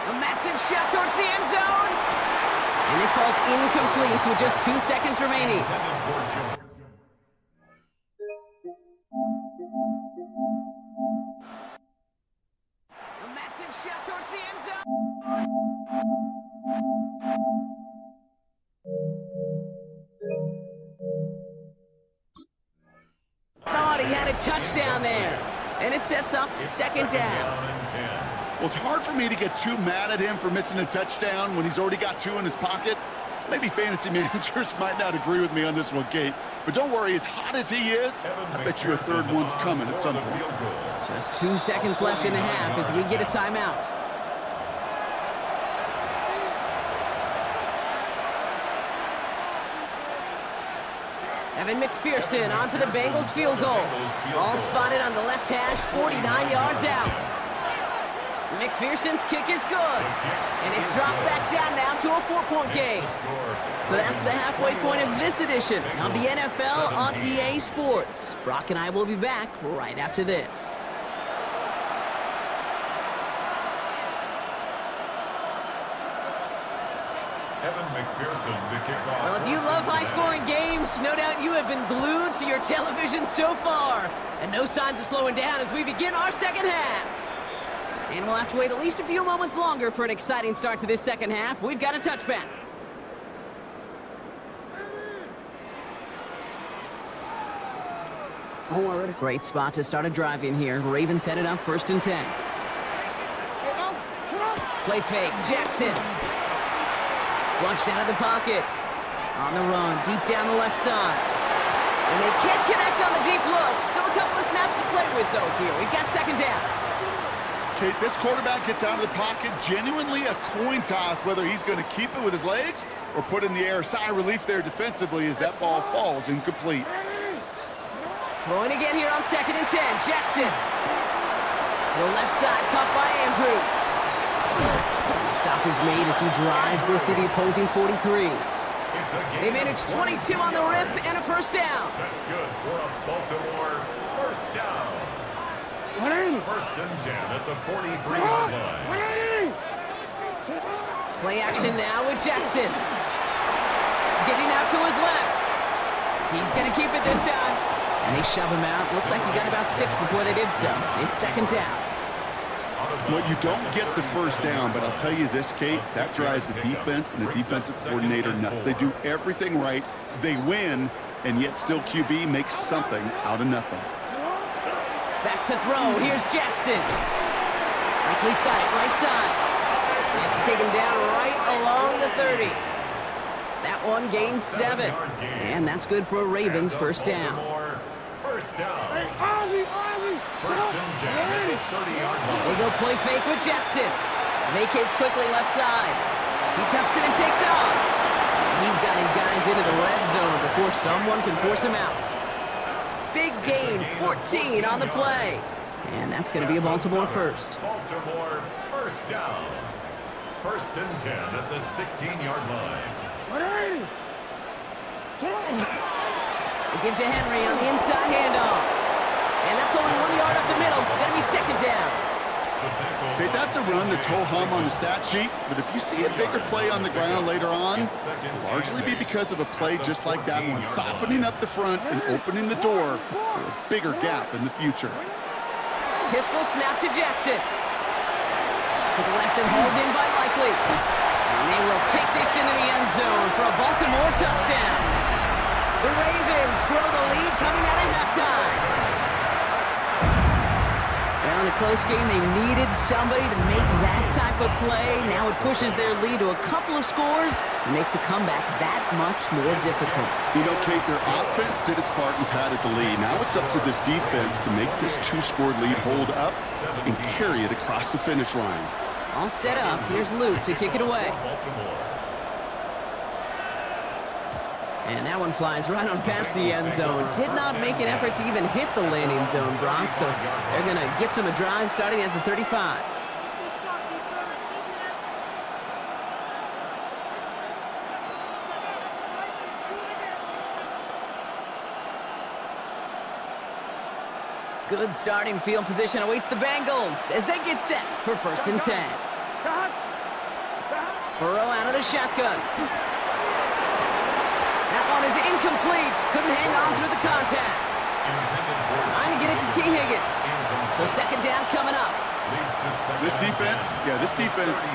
A massive shot towards the end zone. And this falls incomplete with just 2 seconds remaining. A massive shot towards the end zone. Thought he had a touchdown there. And it sets up second down. Well, it's hard for me to get too mad at him for missing a touchdown when he's already got 2 in his pocket. Maybe fantasy managers might not agree with me on this one, Kate. But don't worry, as hot as he is, I bet you a third one's coming at some point. Just 2 seconds left in the half as we get a timeout. Evan McPherson on for the Bengals field goal. Ball spotted on the left hash, 49 yards out. McPherson's kick is good. And it's dropped back down now to a 4-point game. So that's the halfway point of this edition of the NFL on EA Sports. Brock and I will be back right after this. Evan McPherson to kick off. Well, if you love high-scoring games, no doubt you have been glued to your television so far. And no signs of slowing down as we begin our second half. And we'll have to wait at least a few moments longer for an exciting start to this second half. We've got a touchback. Great spot to start a drive in here. Ravens headed up 1st and 10. Play fake, Jackson. Flushed out of the pocket. On the run, deep down the left side. And they can't connect on the deep look. Still a couple of snaps to play with, though, here. We've got second down. Kate, this quarterback gets out of the pocket, genuinely a coin toss whether he's going to keep it with his legs or put in the air. Sigh of relief there defensively as that ball falls incomplete. Throwing again here on 2nd and 10. Jackson. To the left side, caught by Andrews. Stop is made as he drives this to the opposing 43. They managed 22 on the rip and a first down. That's good for a Baltimore first down. 1st and 10 at the 43-yard line. Play action now with Jackson. Getting out to his left. He's going to keep it this time. And they shove him out. Looks like he got about 6 before they did so. It's second down. Well, you don't get the first down, but I'll tell you this, Kate, that drives the defense and the defensive coordinator nuts. They do everything right, they win, and yet still QB makes something out of nothing. Back to throw. Here's Jackson. Likely's got it right side. And to take him down right along the 30. That one gains 7. And that's good for a Ravens first down. First down. First and 10 at the 30-yard line. They go play fake with Jackson. Vacates quickly left side. He tucks it and takes off. He's got his guys into the red zone before someone can force him out. Big gain, 14 on the play. And that's going to be a Baltimore first. Baltimore first down. First and 10 at the 16-yard line. They give to Henry on the inside handoff. And that's only 1 yard up the middle. Gonna be second down. Okay, that's a run that's ho-hum on the stat sheet, but if you see a bigger play on the ground later on, it'll largely be because of a play just like that one, softening up the front and opening the door for a bigger gap in the future. Pistol snap to Jackson. To the left and hauled in by Likely. And they will take this into the end zone for a Baltimore touchdown. The Ravens grow the lead coming out of halftime. Now in a close game, they needed somebody to make that type of play. Now it pushes their lead to a couple of scores and makes a comeback that much more difficult. You know, Kate, their offense did its part and padded the lead. Now it's up to this defense to make this 2-score lead hold up and carry it across the finish line. All set up. Here's Luke to kick it away. And that one flies right on past the end zone. Did not make an effort to even hit the landing zone, Brock, so they're going to gift him a drive starting at the 35. Good starting field position awaits the Bengals as they get set for 1st and 10. Burrow out of the shotgun. That one is incomplete. Couldn't hang on through the contact. Trying to get it to T. Higgins. So second down coming up. This defense,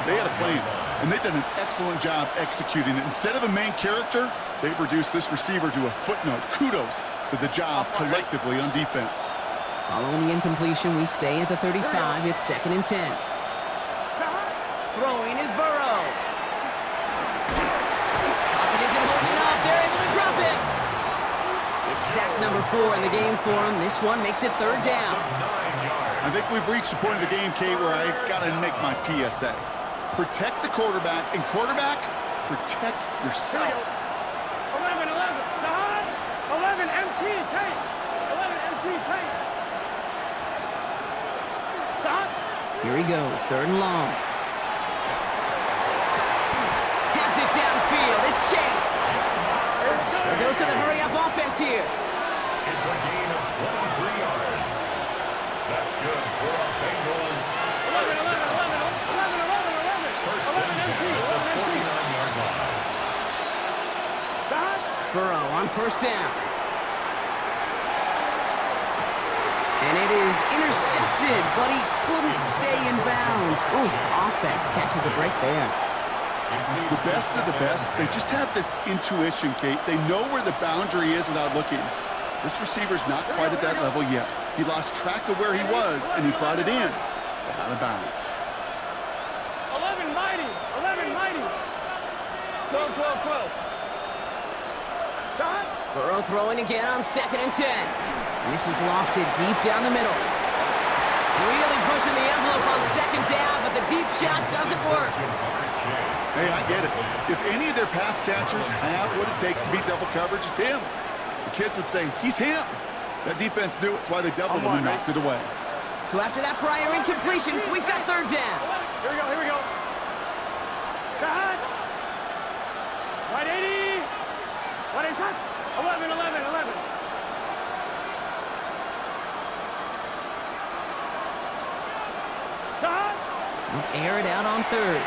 they had a plan, and they've done an excellent job executing it. Instead of a main character, they've reduced this receiver to a footnote. Kudos to the job collectively on defense. Following the incompletion, we stay at the 35. It's 2nd and 10. Throwing is Burrow. Pocket isn't holding up. They're able to drop it. It's sack number 4 in the game for him. This one makes it 3rd down. I think we've reached the point of the game, Kate, where I got to make my PSA. Protect the quarterback, and quarterback, protect yourself. 11, 11. The high. 11, MT, Tate. 11, MT, Tate. The high. Here he goes, 3rd and long. Has it downfield. It's Chase. A dose of the hurry-up offense here. It's a gain of 23 yards. That's good for our Bengals. 11, 11, 11, 11, 11, 11. First and 10 at the 49-yard line. The high. Burrow on 1st down. And it is intercepted, but he couldn't stay in bounds. Ooh, offense catches a break there. The best of the best, they just have this intuition, Kate. They know where the boundary is without looking. This receiver's not quite at that level yet. He lost track of where he was, and he brought it in, but out of bounds. 11, mighty. 11, mighty. 12, 12, 12. The high. Burrow throwing again on 2nd and 10. And this is lofted deep down the middle. Really pushing the envelope on 2nd down, but the deep shot doesn't work. Hey, I get it. If any of their pass catchers have what it takes to beat double coverage, it's him. The kids would say, he's him. That defense knew it. That's why they doubled him and knocked it away. So after that prior incompletion, we've got 3rd down. Here we go, here we go. The high. Right 80. What is that? 11, 11, 11. The high. We'll air it out on 3rd.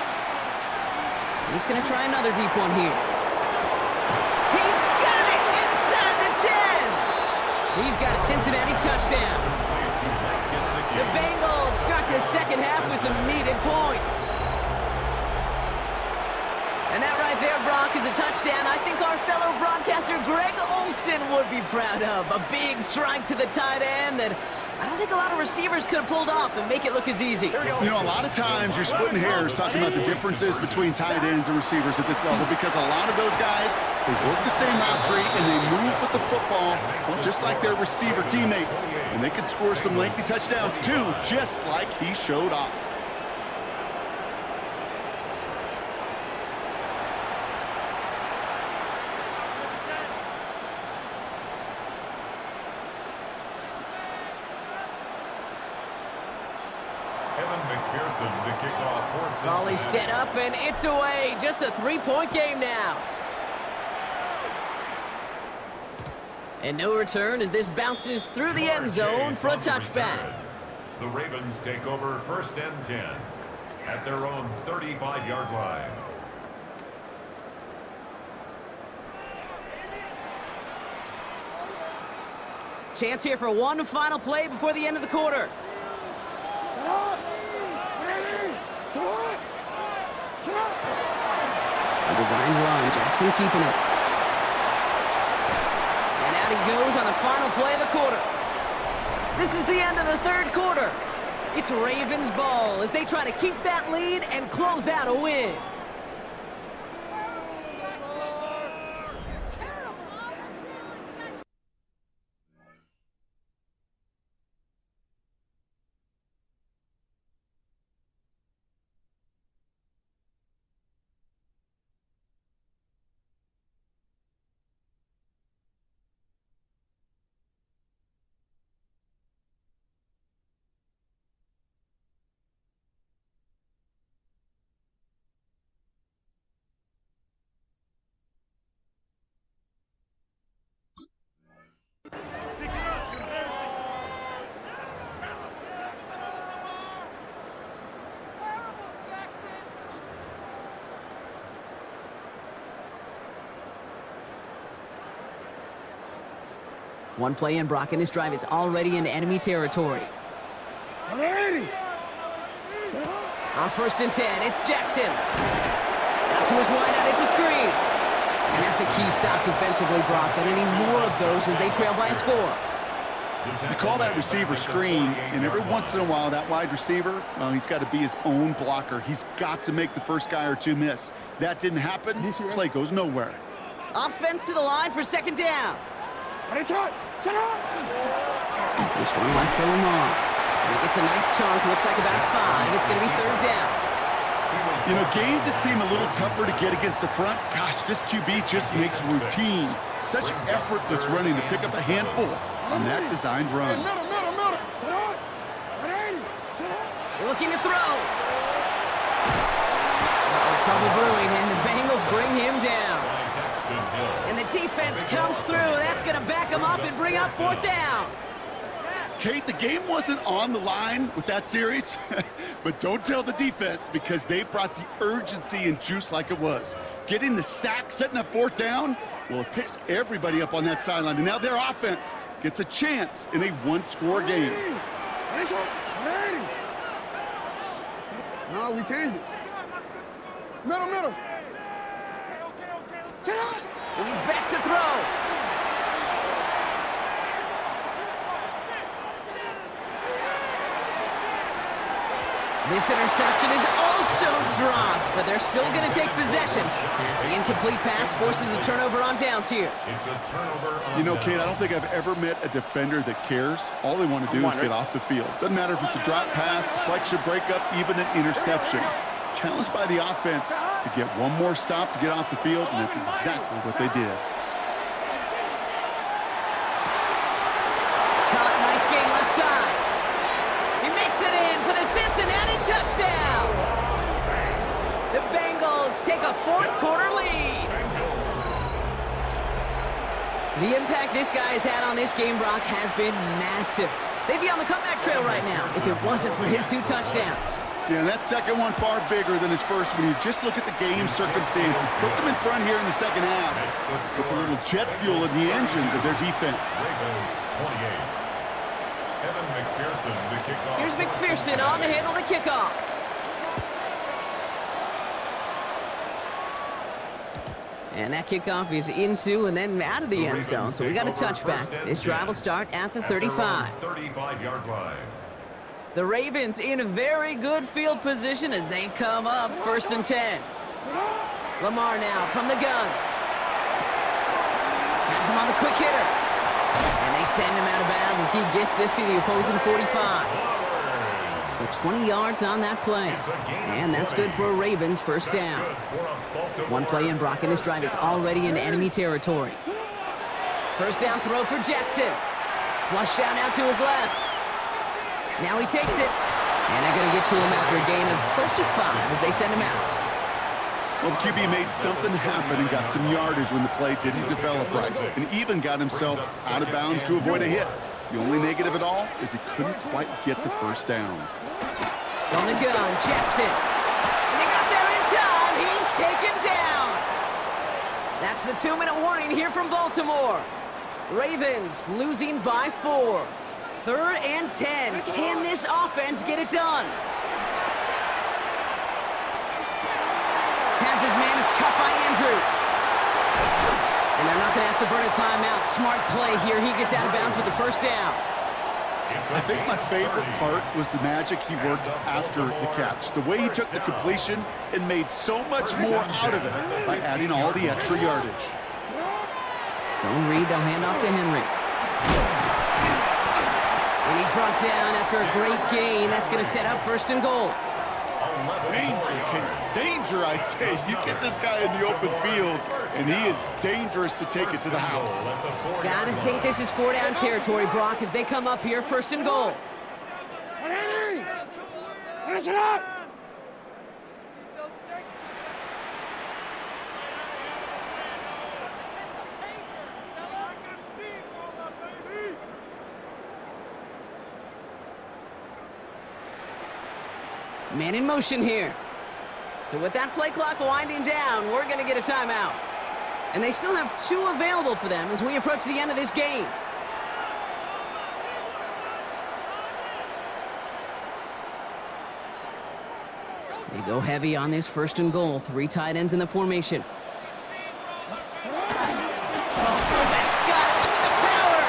He's going to try another deep one here. He's got it inside the 10. He's got a Cincinnati touchdown. The Bengals start the 2nd half with some needed points. And that right there, Brock, is a touchdown I think our fellow broadcaster Greg Olsen would be proud of. A big strike to the tight end that I don't think a lot of receivers could have pulled off and make it look as easy. You know, a lot of times you're splitting hairs talking about the differences between tight ends and receivers at this level because a lot of those guys, they work the same route tree and they move with the football, well, just like their receiver teammates. And they can score some lengthy touchdowns too, just like he showed off. To kick off for Cincinnati. Volley set up, and it's away. Just a 3-point game now. And no return as this bounces through the end zone for a touchback. The Ravens take over 1st and 10 at their own 35-yard line. Chance here for one final play before the end of the quarter. A designed run, Jackson keeping it. And out he goes on the final play of the quarter. This is the end of the 3rd quarter. It's Ravens ball as they try to keep that lead and close out a win. One play in, Brock, and this drive is already into enemy territory. Alrighty. On 1st and 10, it's Jackson. Out to his wideout, it's a screen. And that's a key stop defensively, Brock. And any more of those as they trail by a score. You call that receiver screen, and every once in a while, that wide receiver, well, he's got to be his own blocker. He's got to make the first guy or two miss. That didn't happen. Play goes nowhere. Offense to the line for 2nd down. Ready, shot. Set up. This one left for Lamar. And he gets a nice chunk. Looks like about 5. It's going to be 3rd down. You know, games that seem a little tougher to get against the front, gosh, this QB just makes routine. Such effortless running to pick up a handful on that designed run. Middle. Set up. Ready. Set up. Looking to throw. Trouble brewing, and the Bengals bring him down. And the defense comes through. That's going to back him up and bring up 4th down. Kate, the game wasn't on the line with that series, but don't tell the defense because they brought the urgency and juice like it was. Getting the sack, setting up 4th down, well, it picks everybody up on that sideline. And now their offense gets a chance in a one-score game. Ready. No, we changed it. Middle. Set up. He's back to throw. This interception is also dropped, but they're still going to take possession as the incomplete pass forces a turnover on downs here. It's a turnover on You know, downs. Kate, I don't think I've ever met a defender that cares. All they want to do is get off the field. Doesn't matter if it's a drop pass, deflection, breakup, even an interception. Challenged by the offense to get one more stop to get off the field, and that's exactly what they did. Caught, nice gain left side. He makes it in for the Cincinnati touchdown. The Bengals take a 4th quarter lead. The impact this guy has had on this game, Brock, has been massive. They'd be on the comeback trail right now if it wasn't for his 2 touchdowns. Yeah, and that second one far bigger than his first when you just look at the game circumstances. Puts them in front here in the second half. Puts a little jet fuel in the engines of their defense. Ravens 28. Evan McPherson, the kickoff. Here's McPherson on to handle the kickoff. And that kickoff is into and then out of the end zone. So we got a touchback. This drive will start at the 35. 35-yard line. The Ravens in a very good field position as they come up 1st and 10. Lamar now from the gun. Has him on the quick hitter. And they send him out of bounds as he gets this to the opposing 45. So 20 yards on that play. And that's good for a Ravens 1st down. One play in, Brock, and this drive is already in enemy territory. 1st down throw for Jackson. Flush down out to his left. Now he takes it, and they're going to get to him after a gain of close to 5 as they send him out. Well, the QB made something happen and got some yardage when the play didn't develop right, and even got himself out of bounds to avoid a hit. The only negative at all is he couldn't quite get the 1st down. From the gun, Jackson. And they got there in time. He's taken down. That's the 2-minute warning here from Baltimore. Ravens losing by 4. 3rd and 10. Can this offense get it done? Has his man. It's cut by Andrews. And they're not going to have to burn a timeout. Smart play here. He gets out of bounds with the 1st down. I think my favorite part was the magic he worked after the catch. The way he took the completion and made so much more out of it by adding all the extra yardage. Zone read, they'll hand off to Henry. And he's brought down after a great gain. That's going to set up 1st and goal. Danger, King. Danger, I say. You get this guy in the open field, and he is dangerous to take it to the house. Gotta think this is 4-down territory, Brock, as they come up here 1st and goal. Ready. Finish it up. Man in motion here. So with that play clock winding down, we're going to get a timeout. And they still have 2 available for them as we approach the end of this game. They go heavy on this 1st and goal. 3 tight ends in the formation. Fullback's got it. Look at the power.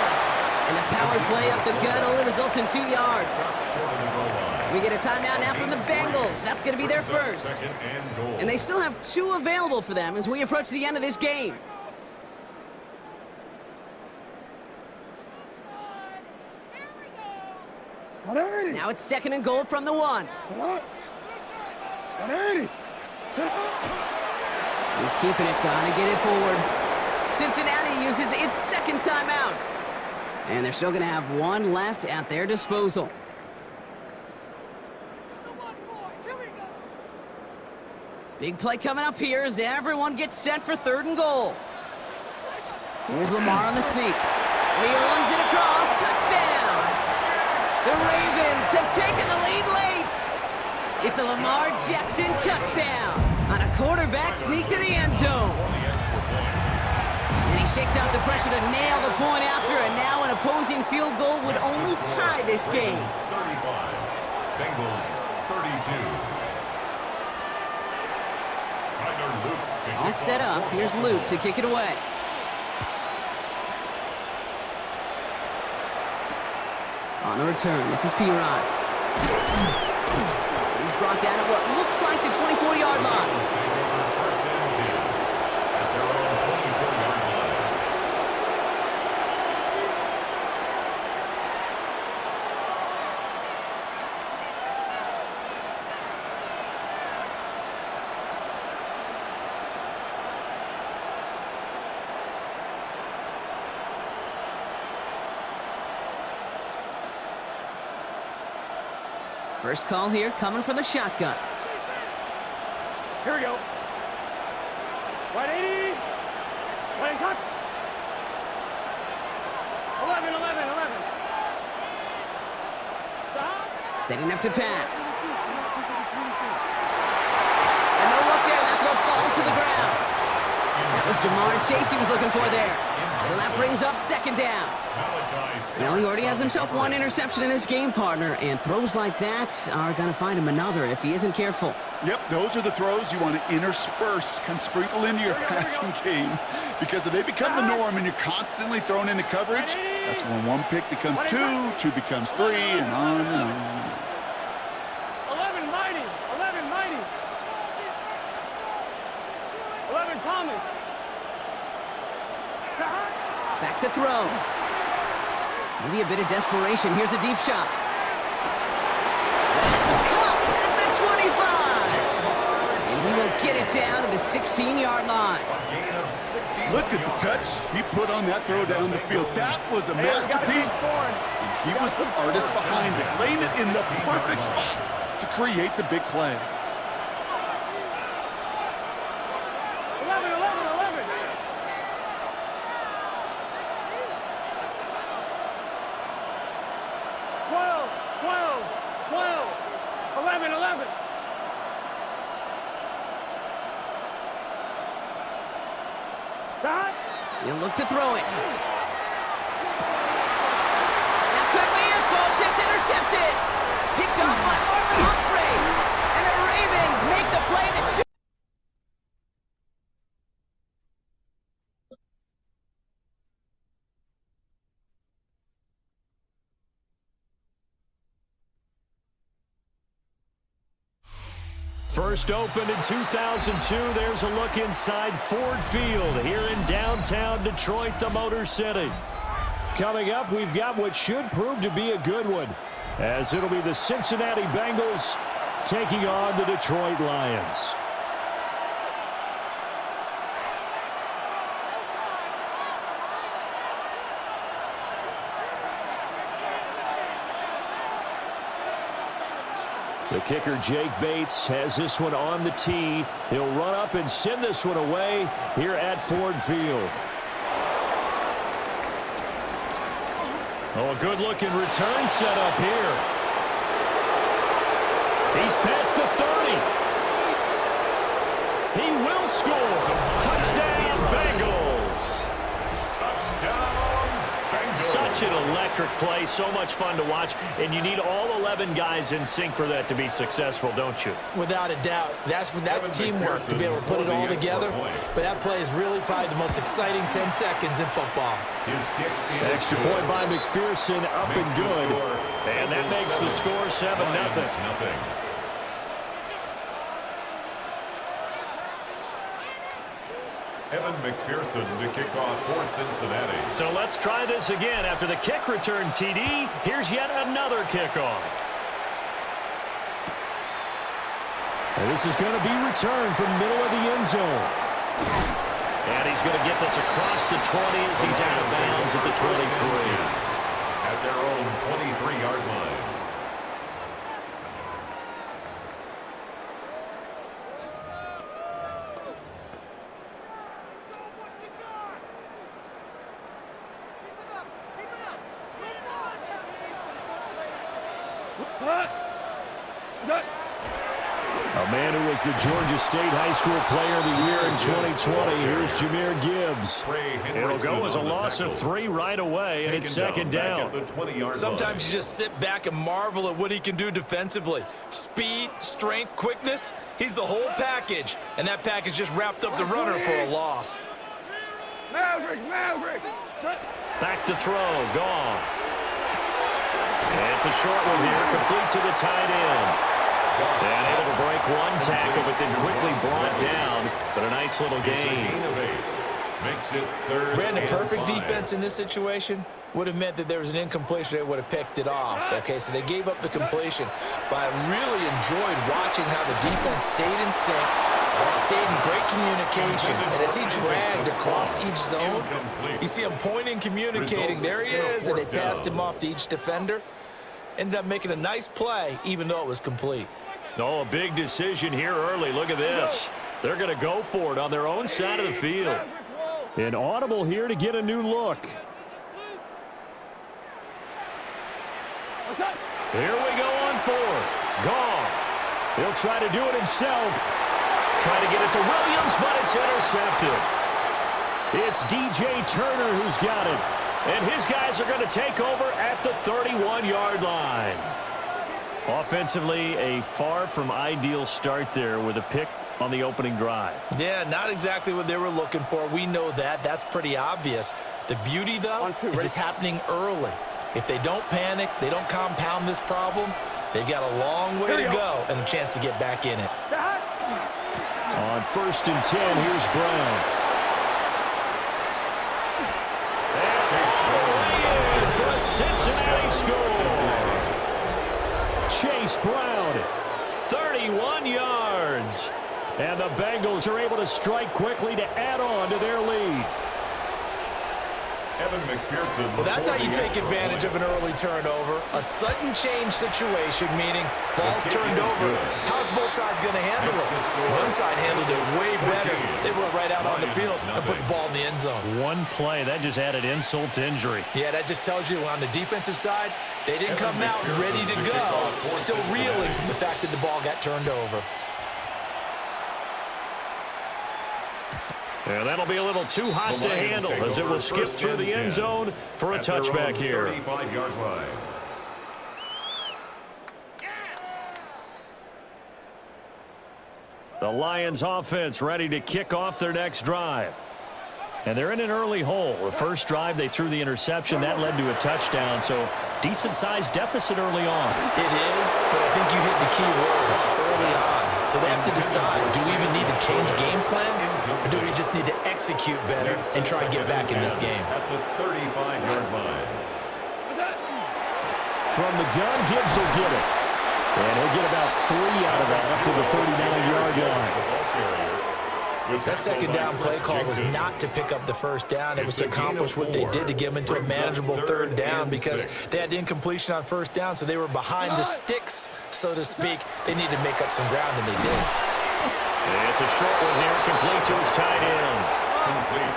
And the power play up the gut only results in 2 yards. We get a timeout now from the Bengals. That's going to be their first. And they still have 2 available for them as we approach the end of this game. Now it's 2nd and goal from the 1. He's keeping it, gotta get it forward. Cincinnati uses its 2nd timeout. And they're still gonna have 1 left at their disposal. Big play coming up here as everyone gets set for 3rd and goal. Here's Lamar on the sneak. And he runs it across, touchdown! The Ravens have taken the lead late. It's a Lamar Jackson touchdown on a quarterback sneak to the end zone. And he shakes out the pressure to nail the point after, and now an opposing field goal would only tie this game. 35, Bengals 32. All set up. Here's Luke to kick it away. On the return, this is P-Rod. He's brought down at what looks like the 24-yard line. First call here coming from the shotgun. Here we go. Right 80. Right top. 11. Stop. Setting up to pass. And no look there. That throw falls to the ground. That was Jamar Chase he was looking for there. So that brings up 2nd down. Well, he already has himself 1 interception in this game, partner, and throws like that are going to find him another if he isn't careful. Yep, those are the throws you want to intersperse, kind of sprinkle into your passing game. Because if they become the norm and you're constantly thrown into coverage, that's when 1 pick becomes 2, 2 becomes 3, and on and on. 11 mighty. 11 Thomas. Back to throw. Maybe a bit of desperation. Here's a deep shot. That's a cut at the 25. And he will get it down to the 16-yard line. Look at the touch he put on that throw down the field. That was a masterpiece. And he was the artist behind it, laying it in the perfect spot to create the big play. 11. 11. Stop. He'll look to throw it. That could be it, folks. It's intercepted. Picked off by Marlon Humphrey. And the Ravens make the play that should. First opened in 2002, there's a look inside Ford Field here in downtown Detroit, the Motor City. Coming up, we've got what should prove to be a good one, as it'll be the Cincinnati Bengals taking on the Detroit Lions. The kicker, Jake Bates, has this one on the tee. He'll run up and send this one away here at Ford Field. Oh, a good-looking return set up here. He's past the 30. He will score. Touchdown, Bengals. Touchdown, Bengals. such an electric play, so much fun to watch, and you need all 11 guys in sync for that to be successful, don't you? Without a doubt. That's teamwork to be able to put it all together. But that play is really probably the most exciting 10 seconds in football. Extra point by McPherson, up and good. And that makes the score 7-0. Evan McPherson to kick off for Cincinnati. So let's try this again. After the kick return TD, here's yet another kickoff. And this is going to be returned from middle of the end zone. And he's going to get this across the 20 as he's out of bounds at the 23. At their own 23-yard line. A man who was the Georgia State High School Player of the Year in 2020. Here's Jahmyr Gibbs. It'll go as a loss of 3 right away, and it's second down. Sometimes you just sit back and marvel at what he can do defensively. Speed, strength, quickness. He's the whole package. And that package just wrapped up the runner for a loss. Maverick! Back to throw, Goff. And it's a short one here, complete to the tight end. And able to break one tackle, but then quickly brought down. But a nice little gain. Brandon, perfect defense in this situation would have meant that there was an incompletion that would have picked it off. Okay, so they gave up the completion. But I really enjoyed watching how the defense stayed in sync, stayed in great communication. And as he dragged across each zone, you see him pointing, communicating. There he is, and they passed him off to each defender. Ended up making a nice play, even though it was complete. Oh, a big decision here early. Look at this. They're going to go for it on their own side of the field. An audible here to get a new look. Here we go on fourth. Goff. He'll try to do it himself. Try to get it to Williams, but it's intercepted. It's DJ Turner who's got it. And his guys are going to take over at the 31-yard line. Offensively, a far from ideal start there with a pick on the opening drive. Yeah, not exactly what they were looking for. We know that. That's pretty obvious. The beauty, though, is it's happening early. If they don't panic, they don't compound this problem, they've got a long way to go and a chance to get back in it. On 1st and 10, here's Brown. For a Cincinnati score. Chase Brown, 31 yards. And the Bengals are able to strike quickly to add on to their lead. Evan McPherson. Well, that's how you take advantage of an early turnover. A sudden change situation, meaning ball's turned over. How's both sides going to handle it? One side handled it way better. They went right out on the field and put the ball in the end zone. One play, that just added insult to injury. Yeah, that just tells you on the defensive side, they didn't come out ready to go, still reeling from the fact that the ball got turned over. And that'll be a little too hot to handle as it will skip through the end zone for a touchback here. 35-yard line. The Lions offense ready to kick off their next drive. And they're in an early hole. The first drive, they threw the interception. That led to a touchdown, so decent-sized deficit early on. It is, but I think you hit the key words early on. So they have to decide, do we even need to change game plan, or do we just need to execute better and try and get back in this game? At the 35-yard line. From the gun, Gibbs will get it. And he'll get about 3 out of that up to the 39-yard line. That second down play call was not to pick up the first down. It was to accomplish what they did to get them into a manageable third down because they had incompletion on first down, so they were behind the sticks, so to speak. They needed to make up some ground, and they did. It's a short one here, complete to his tight end.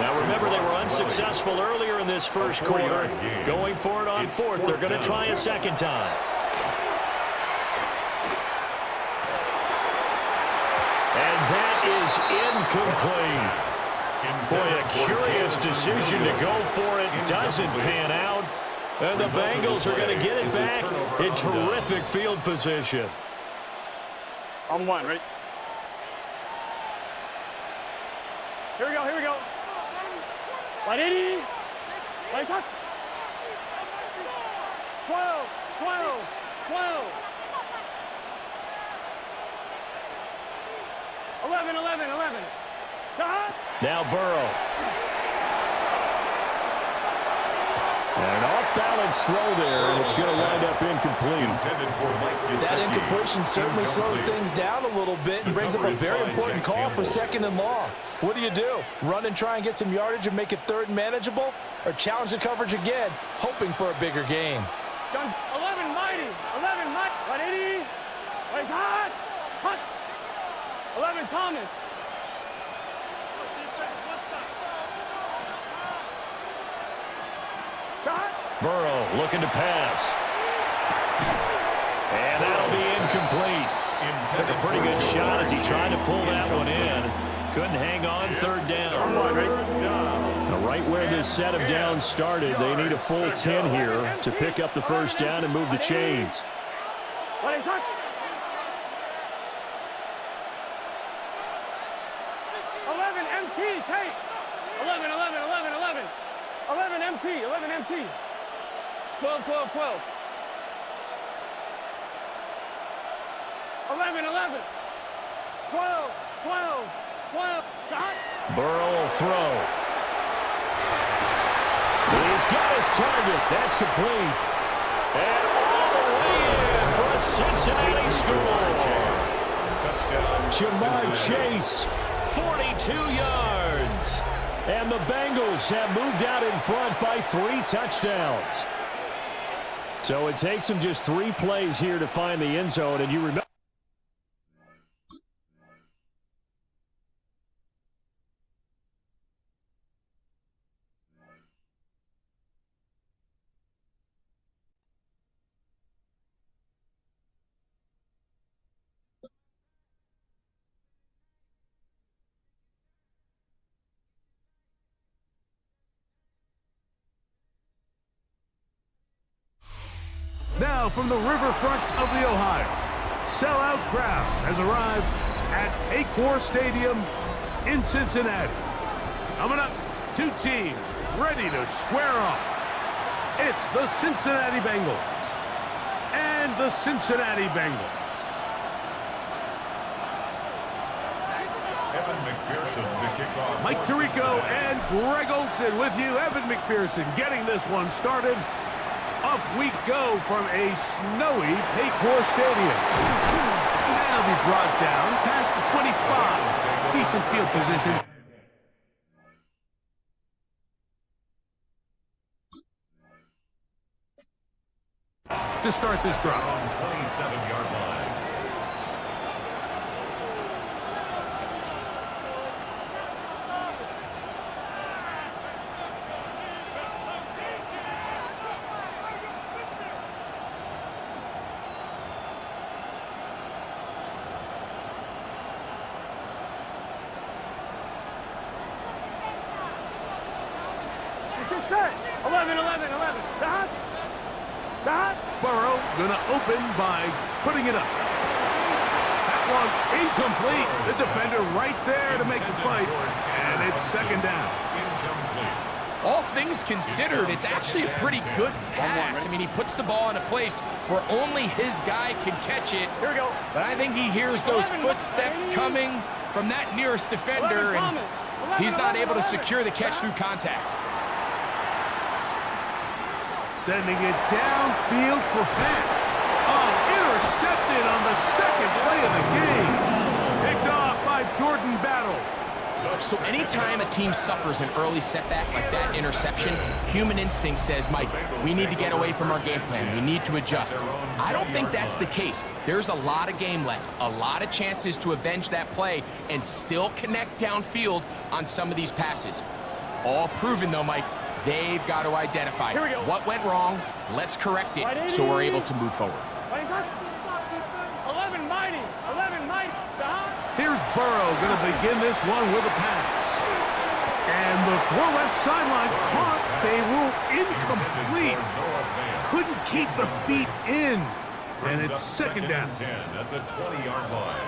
Now remember, they were unsuccessful earlier in this first quarter. Going for it on fourth. They're going to try a second time. And that is incomplete. Boy, a curious decision to go for it. Doesn't pan out. And the Bengals are going to get it back in terrific field position. On one, right? Here we go, here we go. 180. Right shot. 12, 12, 12. 11, 11, 11. Now Burrow. And an off-balance throw there, and it's going to wind up incomplete. That incompletion certainly slows things down a little bit and brings up a very important call for 2nd and long. What do? Run and try and get some yardage and make it 3rd and manageable, or challenge the coverage again, hoping for a bigger gain? 11 mighty, 11 mighty, 180, right hot, hot, 11 Thomas. Burrow looking to pass. And that'll be incomplete. Took a pretty good shot as he tried to pull that one in. Couldn't hang on 3rd down. Now right where this set of downs started, they need a full 10 here to pick up the 1st down and move the chains. 11 MT, take. 11, 11, 11, 11. 11 MT, 11 MT. 12, 12, 12. 11, 11. 12, 12, 12. Burrow will throw. He's got his target. That's complete. And all the way in for a Cincinnati score. Jamar Chase, 42 yards. And the Bengals have moved out in front by 3 touchdowns. So it takes them just 3 plays here to find the end zone. And you remember. Now from the riverfront of the Ohio, sellout crowd has arrived at Acor Stadium in Cincinnati. Coming up, 2 teams ready to square off. It's the Cincinnati Bengals and the Cincinnati Bengals. Evan McPherson to kick off. Mike Tirico and Greg Olson with you. Evan McPherson getting this one started. Off we go from a snowy Acor Stadium. Now be brought down past the 25. Decent field position. To start this drive. On 27-yard line. Set. 11, 11, 11. Burrow gonna open by putting it up. That one incomplete. The defender right there to make the fight. And it's 2nd down. All things considered, it's actually a pretty good pass. I mean, he puts the ball in a place where only his guy can catch it. Here we go. But I think he hears those footsteps coming from that nearest defender, and he's not able to secure the catch through contact. Sending it downfield for Fant. Oh, intercepted on the 2nd play of the game. Picked off by Jordan Battle. So anytime a team suffers an early setback like that interception, human instinct says, Mike, we need to get away from our game plan. We need to adjust. I don't think that's the case. There's a lot of game left, a lot of chances to avenge that play and still connect downfield on some of these passes. All proven, though, Mike. They've got to identify what went wrong. Let's correct it so we're able to move forward. 11 mighty, 11 mighty. Here's Burrow going to begin this one with a pass. And the throw left sideline caught. They rule incomplete. Couldn't keep the feet in. And it's second down. 10 at the 20-yard line.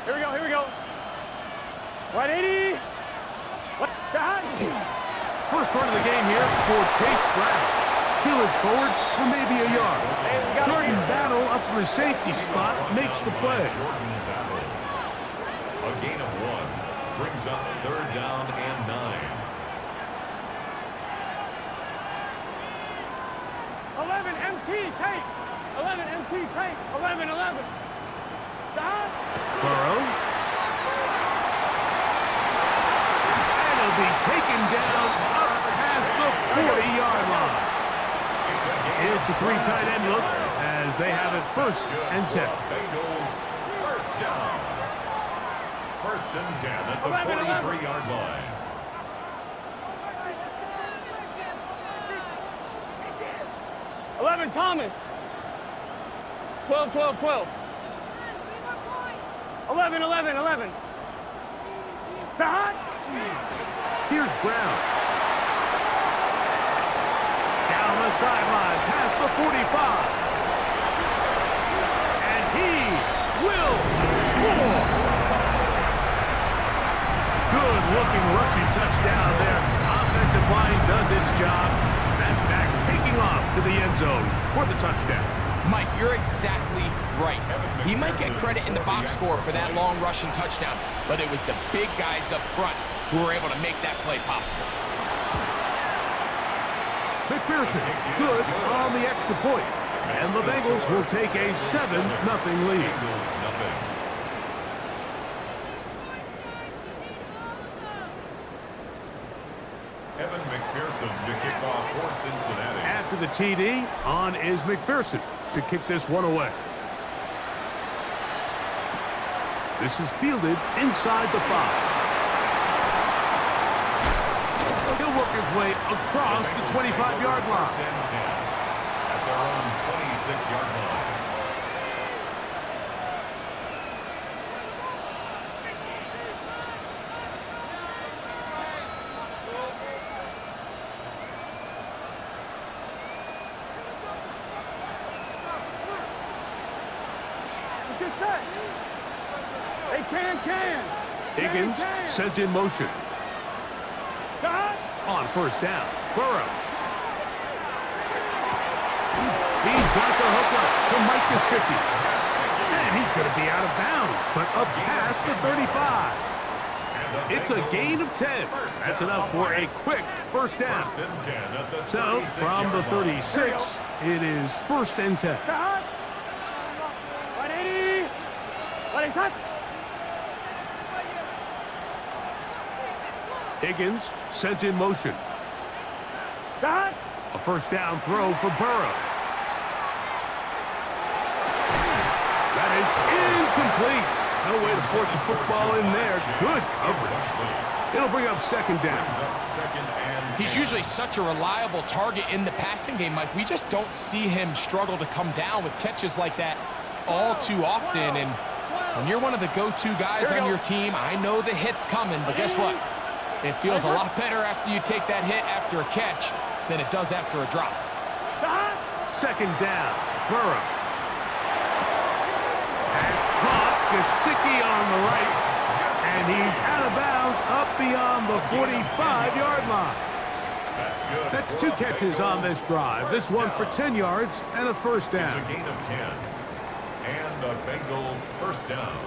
Here we go, here we go. 180. What? First run of the game here for Chase Brown. He'll edge forward for maybe a yard. Jordan Battle up for his safety spot makes the play. Jordan Battle. A gain of 1 brings up third down and 9. 11 MT tape. 11 MT tape. 11. Stop. Burrow. And he'll be taken down up past the 40-yard line. It's a 3 tight end look as they have it first and 10. Bengals first down. First and 10 at the 43-yard line. 11 Thomas. 12. 11. Stop. Here's Brown. Down the sideline, past the 45. And he will score. Good-looking rushing touchdown there. Offensive line does its job. And back taking off to the end zone for the touchdown. Mike, you're exactly right. He might get credit in the box score for that long rushing touchdown, but it was the big guys up front who were able to make that play possible. McPherson, good on the extra point. And the Bengals will take a 7-0 lead. Evan McPherson to kick off for Cincinnati. After the TD, on is McPherson to kick this one away. This is fielded inside the 5. He'll work his way across the 25-yard line. First and 10 at their own 26-yard line. They can. Higgins sent in motion. On first down, Burrow. He's got the hook up to Mike Gesicki. And he's going to be out of bounds, but up past the 35. It's a gain of 10. That's enough for a quick first down. So, from the 36, it is first and 10. 180. What is that? Higgins sent in motion. Stop. A first down throw for Burrow. That is incomplete. No way to force the football in there. Good coverage. It'll bring up second down. He's usually such a reliable target in the passing game, Mike. We just don't see him struggle to come down with catches like that all too often. And when you're one of the go-to guys on your team, I know the hit's coming, but guess what? It feels a lot better after you take that hit after a catch than it does after a drop. Second down, Burrow. Has caught Gesicki on the right, and he's out of bounds up beyond the 45-yard line. That's 2 catches on this drive. This one for 10 yards and a first down. It's a gain of 10. And a Bengal first down.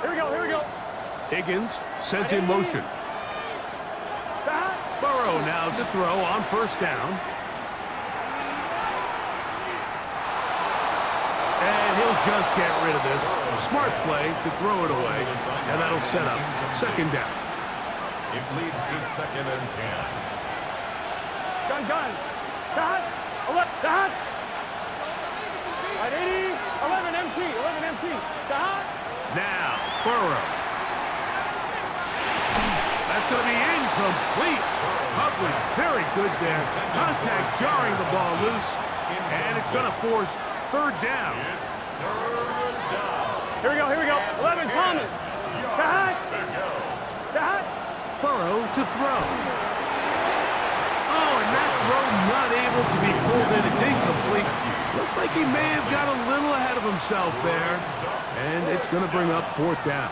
Here we go. Higgins sent in motion. Burrow now to throw on first down. And he'll just get rid of this. Smart play to throw it away, and that'll set up second down. It leads to second and 10. Gun. Dot. 180. 11 MT. Dot. Now, Burrow. That's going to be incomplete. Coverage very good there. Contact jarring the ball loose, and it's going to force third down. It's third down. Here we go, here we go. 11, Thomas. Yards to go. Burrow to throw. Oh, and that throw not able to be pulled in. It's incomplete. Looked like he may have got a little ahead of himself there. And it's going to bring up fourth down.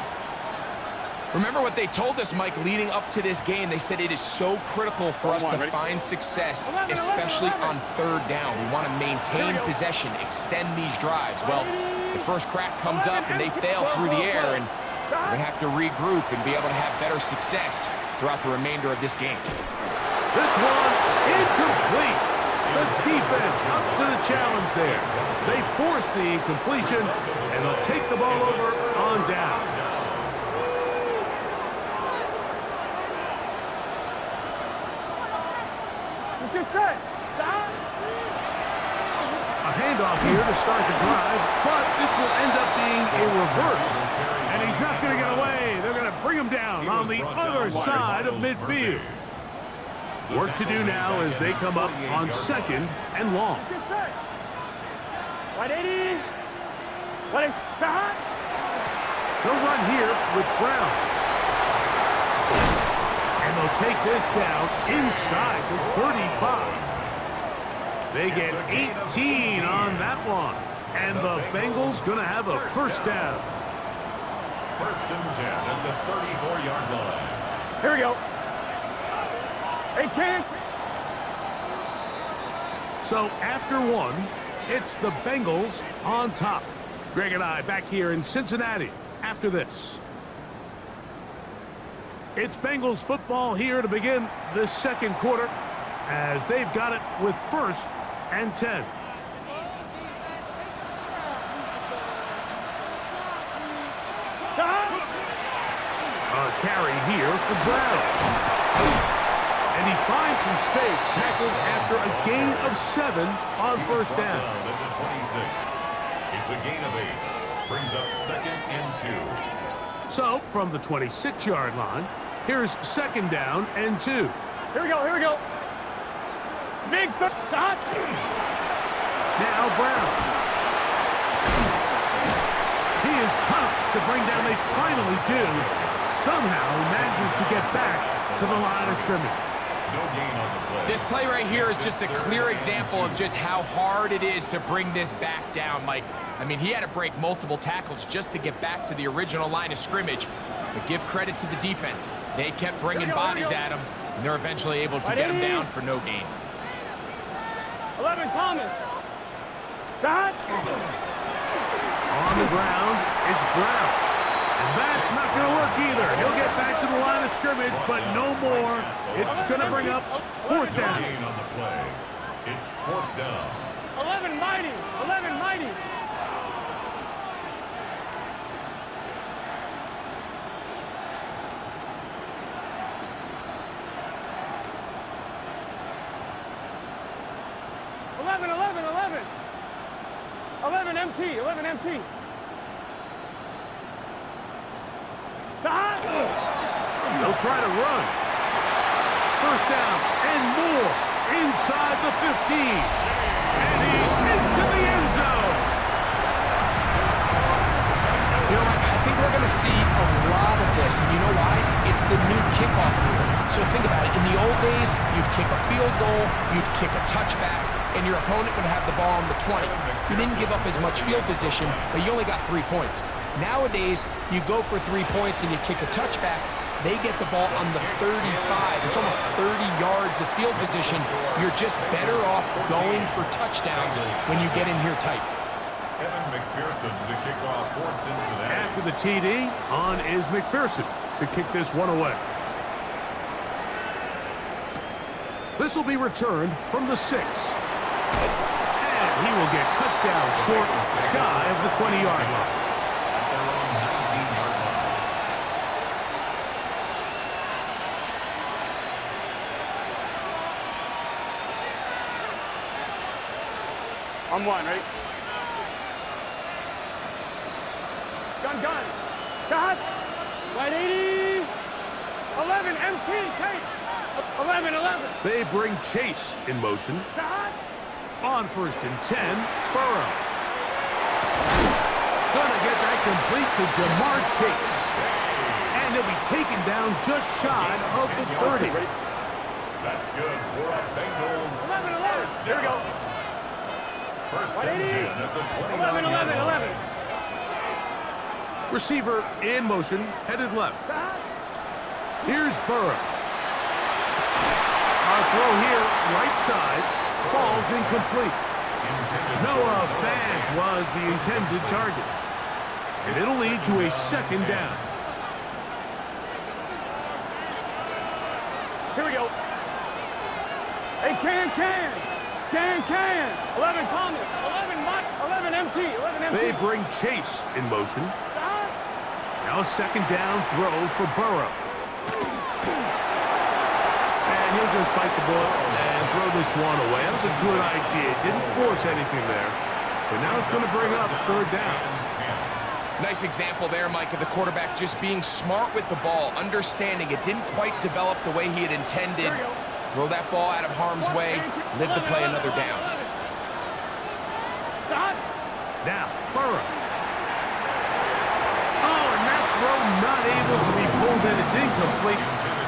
Remember what they told us, Mike, leading up to this game. They said it is so critical for us to find success, especially on third down. We want to maintain possession, extend these drives. Well, the first crack comes up and they fail through the air, and we're going to have to regroup and be able to have better success throughout the remainder of this game. This one, incomplete. The defense up to the challenge there. They force the incompletion, and they'll take the ball over on down. Get set. A handoff here to start the drive, but this will end up being a reverse. And he's not going to get away. They're going to bring him down on the other side of midfield. Work to do now as they come up on second and long. Get set. 180. What is that? He'll run here with Brown. And they'll take this down inside the 35. They get 18 on that one. And the Bengals going to have a first down. First and 10 at the 34-yard line. Here we go. 18. So after one, it's the Bengals on top. Greg and I back here in Cincinnati after this. It's Bengals football here to begin the second quarter as they've got it with first and 10. A carry here for Brown. And he finds some space, tackled after a gain of 7 on first down. At the 26. It's a gain of 8. Brings up second and 2. So from the 26-yard line, here's second down and 2. Here we go, here we go. Big shot. Now Brown. He is tough to bring down. They finally do. Somehow he manages to get back to the line of scrimmage. No gain on the play. This play right here is just a clear example of just how hard it is to bring this back down, Mike. I mean, he had to break multiple tackles just to get back to the original line of scrimmage. But give credit to the defense. They kept bringing bodies at him, and they're eventually able to get him down for no gain. 11, Thomas. Shot. On the ground, it's Brown. And that's not going to work either. He'll get back to the line of scrimmage, but no more. It's going to bring up fourth down. Gain on the play. It's fourth down. 11, mighty. 11, mighty. MT, 11 MT. They'll try to run. First down and more inside the 15. And he's into the end zone. You know, Mike, I think we're going to see a lot of this, and you know why? It's the new kickoff rule. So think about it. In the old days, you'd kick a field goal, you'd kick a touchback, and your opponent would have the ball on the 20. You didn't give up as much field position, but you only got 3 points. Nowadays, you go for 3 points and you kick a touchback, they get the ball on the 35. It's almost 30 yards of field position. You're just better off going for touchdowns when you get in here tight. Evan McPherson to kick off for Cincinnati. After the TD, on is McPherson to kick this one away. This will be returned from the 6. And he will get cut down short, shy of the 20-yard line. At their own 19-yard line. On one, right? Gun. Shot. 180. 11 MT, take. 11. They bring Chase in motion. Shot. On first and 10, Burrow. Gonna get that complete to Jamar Chase. And he'll be taken down just shy of the 30. That's good for a Bengals 11. Here we go. First and 10 at the 11. Receiver in motion, headed left. Here's Burrow. Our throw here, right side, falls incomplete. Noah Fant was the intended target. And it'll lead to a second down. Here we go. Hey, can. 11 Thomas. 11 MT. They bring Chase in motion. Now a second down throw for Burrow. And he'll just bite the bullet and throw this one away. That was a good idea. Didn't force anything there. But now it's going to bring up third down. Nice example there, Mike, of the quarterback just being smart with the ball, understanding it didn't quite develop the way he had intended. Throw that ball out of harm's way, live to play another down. Now, Burrow. Oh, and that throw not able to be pulled in. It's incomplete.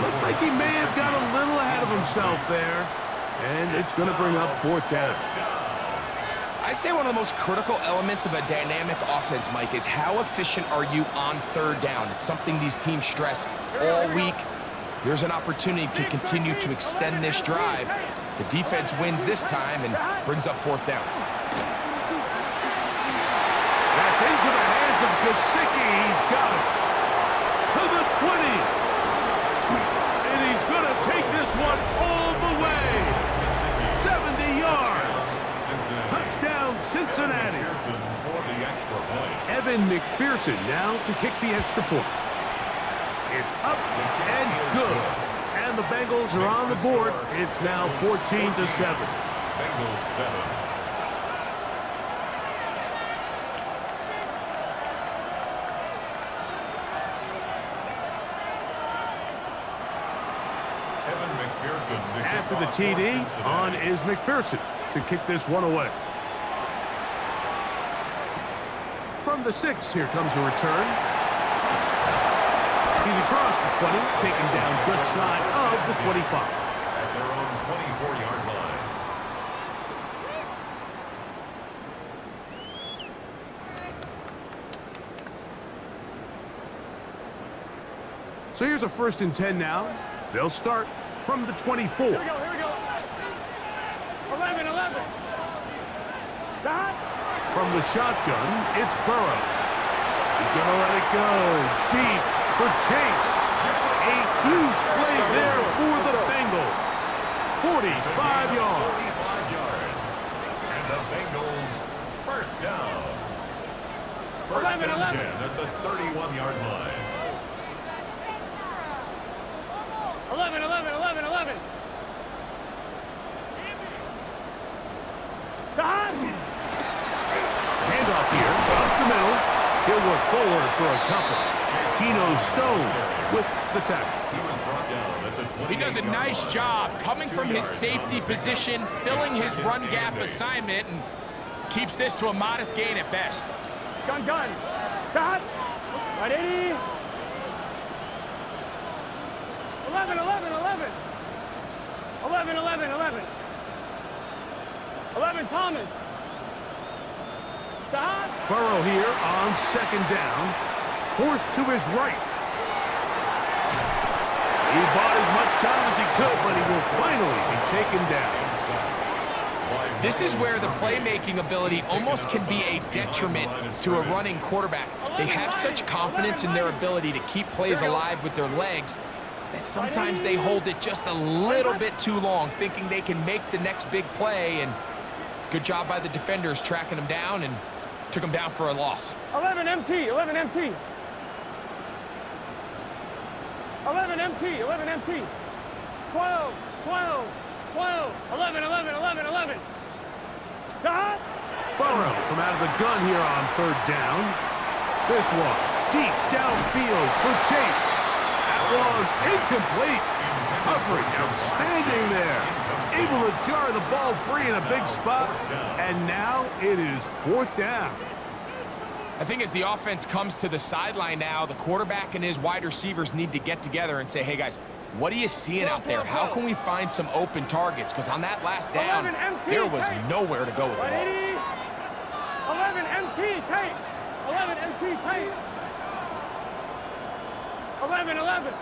Looked like he may have got a little ahead of himself there. And it's going to bring up fourth down. I'd say one of the most critical elements of a dynamic offense, Mike, is how efficient are you on third down. It's something these teams stress all week. Here's an opportunity to continue to extend this drive. The defense wins this time and brings up fourth down. That's into the hands of Gesicki. He's got it. To the 20. And he's going to take this one all the way. 70 yards. Touchdown, Cincinnati. Evan McPherson now to kick the extra point. It's up and good. And the Bengals are on the board. It's now 14-7. Bengals 7. After the TD, on is McPherson to kick this one away. From the 6, here comes a return. He's across the 20, taken down just shy of the 25. At their own 24-yard line. So here's a 1st and 10 now. They'll start from the 24. Here we go. 11. Stop. From the shotgun, it's Burrow. He's going to let it go. Deep for Chase. A huge play there for the Bengals. 45 yards. 45 yards. And the Bengals first down. First and 10 at the 31-yard line. 11. Stop. Handoff here, up the middle. He'll work forward for a couple. Dino Stone with the tackle. He was brought down at the 28-yard line. He does a nice job coming from his safety position, filling his run gap assignment, and keeps this to a modest gain at best. Gun. Stop. 180. 11. 11 Thomas. Stop. Burrow here on second down. Forced to his right. He bought as much time as he could, but he will finally be taken down. This is where the playmaking ability almost can be a detriment to a running quarterback. They have such confidence in their ability to keep plays alive with their legs that sometimes they hold it just a little bit too long, thinking they can make the next big play, and good job by the defenders tracking him down and took him down for a loss. 11 MT. 11 MT. 12. 11. Stop. Burrow from out of the gun here on third down. This one deep downfield for Chase. That was incomplete. Coverage outstanding there. Able to jar the ball free in a big spot. And now it is fourth down. I think as the offense comes to the sideline now, the quarterback and his wide receivers need to get together and say, hey, guys, what are you seeing out there? How can we find some open targets? Because on that last down, there was nowhere to go with the ball. 11 MT, tight. 11 MT, tight. 11.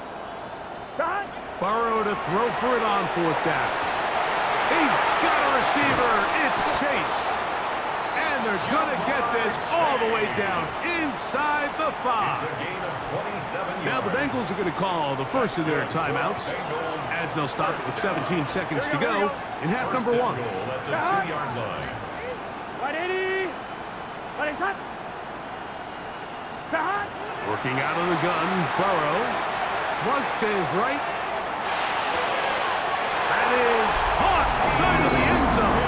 Dot. Burrow to throw for it on fourth down. He's got a receiver. It's Chase. And they're going to get this all the way down inside the 5. It's a gain of 27 Now the yards. Bengals are going to call the first of their timeouts as they'll stop with 17 seconds to go in half number 1. Goal at the 2-yard line. 180. 180 shot. Shot. Working out of the gun, Burrow. Flush to his right. That is caught side of the end zone.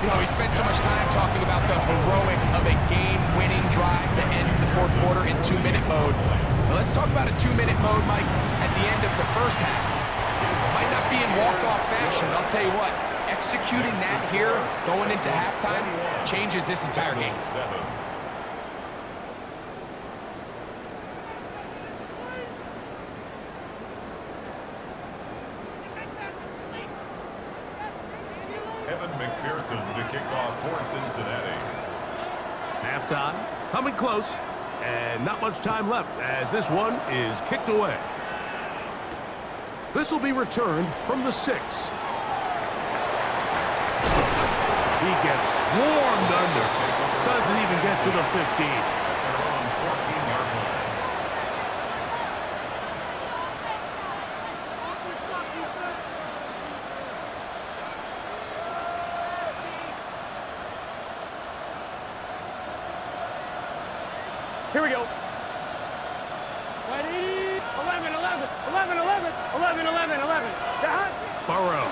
You know, we spent so much time talking about the heroics of a game-winning drive to end the fourth quarter in 2-minute mode. Well, let's talk about a 2-minute mode, Mike, at the end of the first half. It might not be in walk-off fashion, but I'll tell you what, executing that here going into halftime changes this entire game. McPherson to kick off for Cincinnati. Halftime, coming close, and not much time left as this one is kicked away. This will be returned from the 6. He gets swarmed under. Doesn't even get to the 15. They're on 14-yard line. Here we go. 180. 11. Shot. Burrow.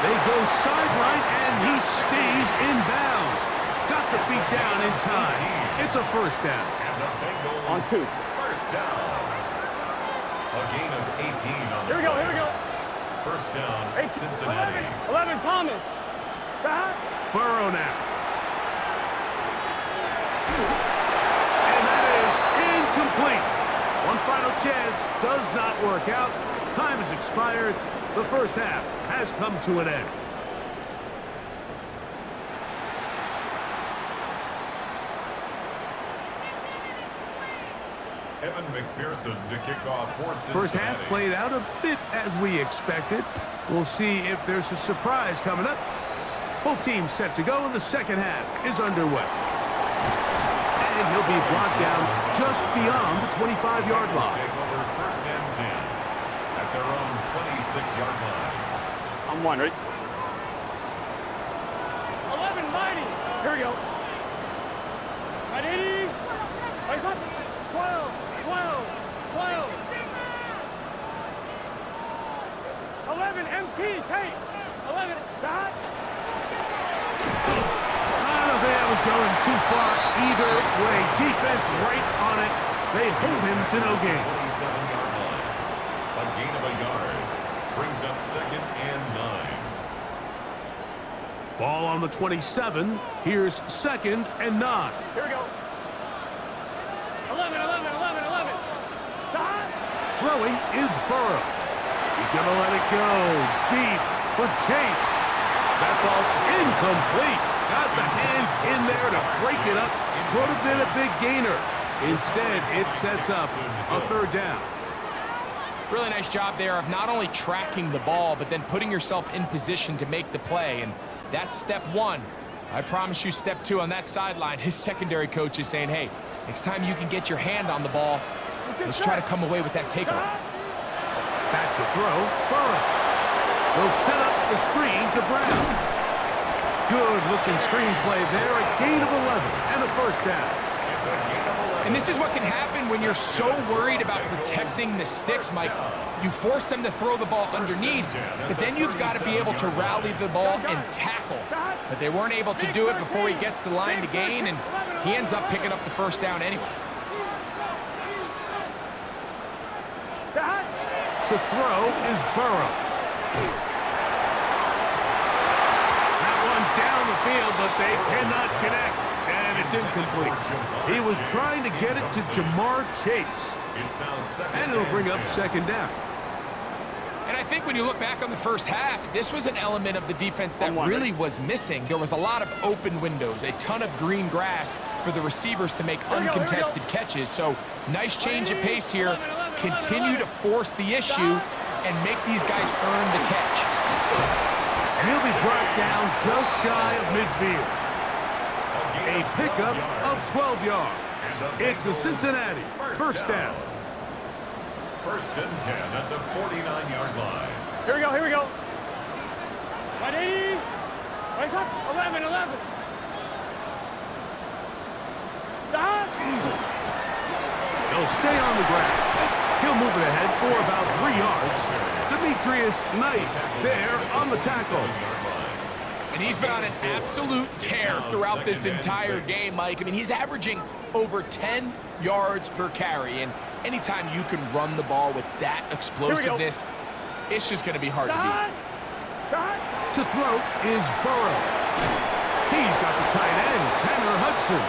They go sideline, and he stays in bounds. Got the feet down in time. It's a first down. And the Bengals On 2. first down. A gain of 18 on the Here we go. First down, 8. Cincinnati. 11 Thomas. Shot. Burrow now. And that is incomplete. One final chance does not work out. Time has expired. The first half has come to an end. Evan McPherson to kick off for Cincinnati. First half played out a bit as we expected. We'll see if there's a surprise coming up. Both teams set to go, and the second half is underway. And he'll be brought down just beyond the 25-yard line. Take over first and 10 at their own 26-yard line. I'm 1, ready? 11 mighty. Here we go. 180. Place up. 12. 11 MT, take. 11 shot. I don't think that was going too far either way. Defense right on it. They hold him to no gain. 27-yard line. A gain of a yard. Brings up second and 9. Ball on the 27. Here's second and 9. Here we go. 11. Shot. Throwing is Burrow. He's going to let it go deep for Chase. That ball incomplete. Got the hands in there to break it up. Would have been a big gainer. Instead, it sets up a third down. Really nice job there of not only tracking the ball, but then putting yourself in position to make the play. And that's step 1. I promise you step 2 on that sideline. His secondary coach is saying, hey, next time you can get your hand on the ball, let's try to come away with that takeaway. Back to throw, Burrow. They'll set up the screen to Brown. Good-looking screenplay there, a gain of 11 and a first down. It's a gain of 11. And this is what can happen when you're so worried about protecting the sticks, Mike. You force them to throw the ball underneath, but then you've got to be able to rally the ball and tackle. But they weren't able to do it before he gets the line to gain, and he ends up picking up the first down anyway. To throw is Burrow. field, but they cannot connect. And it's incomplete. He was trying to get it to Jamar Chase. And it'll bring up second down. And I think when you look back on the first half, this was an element of the defense that really was missing. There was a lot of open windows, a ton of green grass for the receivers to make uncontested catches. So nice change of pace here. Continue to force the issue and make these guys earn the catch. And he'll be brought down just shy of midfield. A pickup of 12 yards. It's a Cincinnati first down. First and 10 at the 49-yard line. Here we go, here we go. Ready? Raise up. 11, 11. Stop. He'll stay on the ground. He'll move it ahead for about 3 yards. Demetrius Knight there on the tackle. And he's been on an absolute tear throughout this entire game, Mike. I mean, he's averaging over 10 yards per carry. And anytime you can run the ball with that explosiveness, it's just going to be hard to beat. To throw is Burrow. He's got the tight end, Tanner Hudson.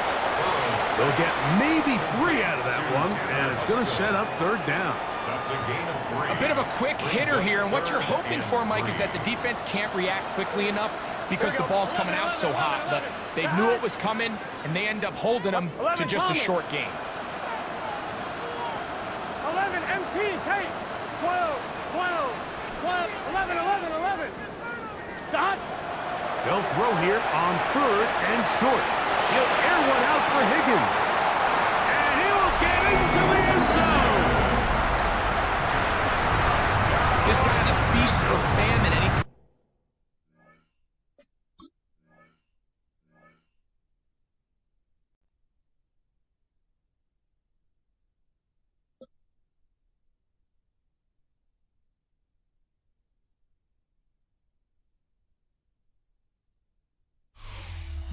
They'll get maybe 3 out of that one, and it's going to set up third down. That's a gain of 3. A bit of a quick hitter here, and what you're hoping for, Mike, is that the defense can't react quickly enough because the ball's coming out so hot. But they knew it was coming, and they end up holding them to just a short game. 11, MT, Tate. 12, 12, 12, 11, 11, 11. Stop. They'll throw here on third and short. He'll air one out for Higgins. And he will get into the end zone. This kind of the feast or famine anytime.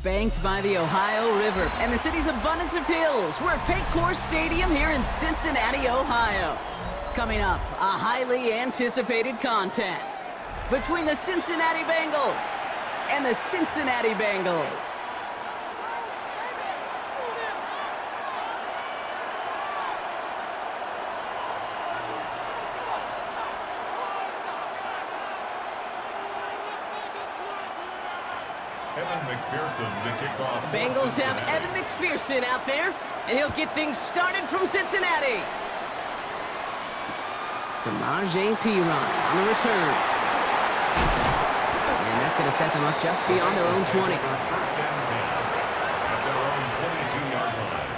Banked by the Ohio River and the city's abundance of hills. We're at Paycor Stadium here in Cincinnati, Ohio. Coming up, a highly anticipated contest between the Cincinnati Bengals and the Cincinnati Bengals. The Bengals have Evan McPherson out there, and he'll get things started from Cincinnati. Samaje Perine on the return. And that's going to set them up just beyond their own 20. First and 10 at their own 22-yard line.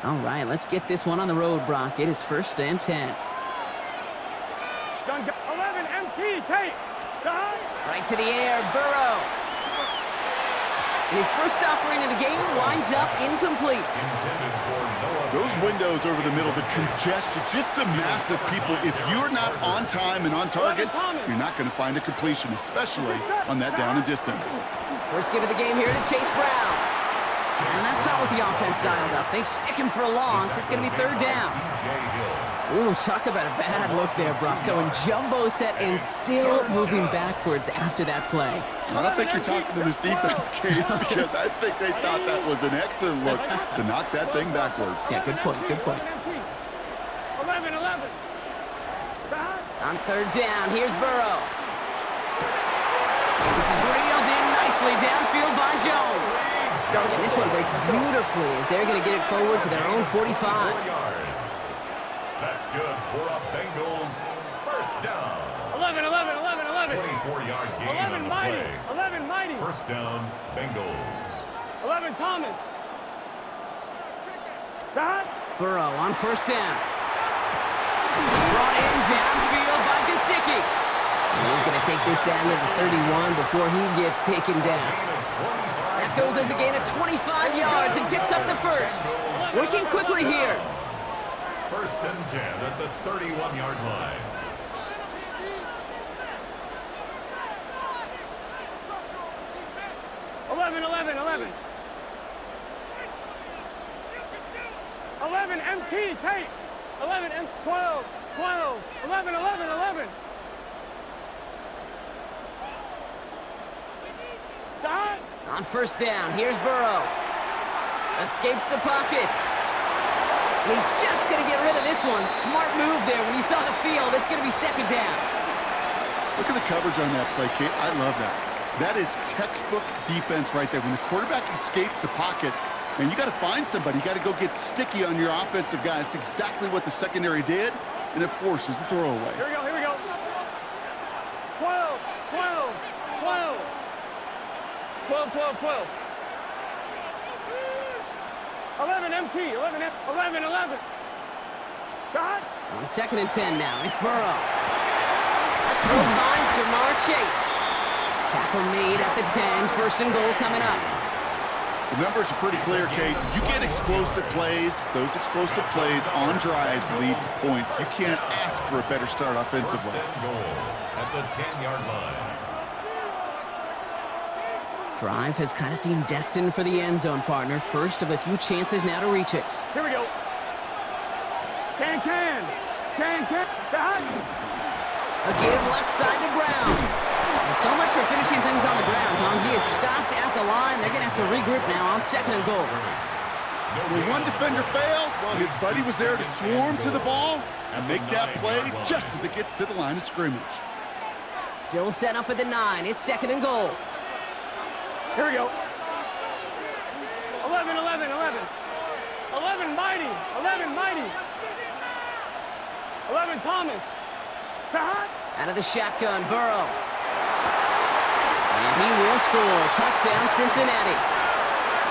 All right, let's get this one on the road, Brock. It is first and 10. 11, MT, Tate. Right to the air, Burrow. And his first offering of the game winds up incomplete. Those windows over the middle, the congestion, just the mass of people. If you're not on time and on target, you're not going to find a completion, especially on that down and distance. First give of the game here to Chase Brown. And that's not what the offense dialed up. They stick him for a loss. It's going to be third down. Ooh, talk about a bad look there, Brock. Going jumbo set and still moving backwards after that play. I don't think you're talking to this defense, Kate, because I think they thought that was an excellent look to knock that thing backwards. Yeah, good point, good point. 11, 11. On third down, here's Burrow. This is reeled in nicely downfield by Jones. And this one breaks beautifully as they're going to get it forward to their own 45. That's good for a Bengals first down. 11, 11, 11, 11. 24-yard gain 11 on the mighty. play. 11 mighty. First down, Bengals. 11 Thomas. Stop. Burrow on first down. Brought in downfield by Gesicki. And he's going to take this down to the 31 before he gets taken down. That goes as a gain of 25 yards and picks up the first. Working quickly here. First and 10 at the 31-yard line. 11, 11, 11. 11 MT, Tate. 11 M, 12, 12, 11, 11, 11. Dot. On first down, here's Burrow. Escapes the pocket. And he's just going to get rid of this one. Smart move there. When you saw the field, it's going to be second down. Look at the coverage on that play, Kate. I love that. That is textbook defense right there. When the quarterback escapes the pocket, and you got to find somebody. You got to go get sticky on your offensive guy. It's exactly what the secondary did, and it forces the throwaway. Here we go, here we go. 12, 12, 12. 12, 12, 12. 11 MT, 11, 11, 11. Dot. On second and 10 now, it's Burrow. That throw finds Jamar Chase. Tackle made at the 10, first and goal coming up. The numbers are pretty clear, Kate. You get explosive plays. Those explosive plays on drives lead to points. You can't ask for a better start offensively. First and goal at the 10-yard line. Drive has kind of seemed destined for the end zone, partner. First of a few chances now to reach it. Here we go. Can. Dot. A give left side to Brown. So much for finishing things on the ground, huh? He is stopped at the line. They're going to have to regroup now on second and goal. When one defender failed, well, his buddy was there to swarm to the ball and make that play just as it gets to the line of scrimmage. Still set up at the 9. It's second and goal. Here we go. 11, 11, 11. 11 Mighty. 11 Mighty. 11 Thomas. Dot. Out of the shotgun, Burrow. And he will score. Touchdown, Cincinnati.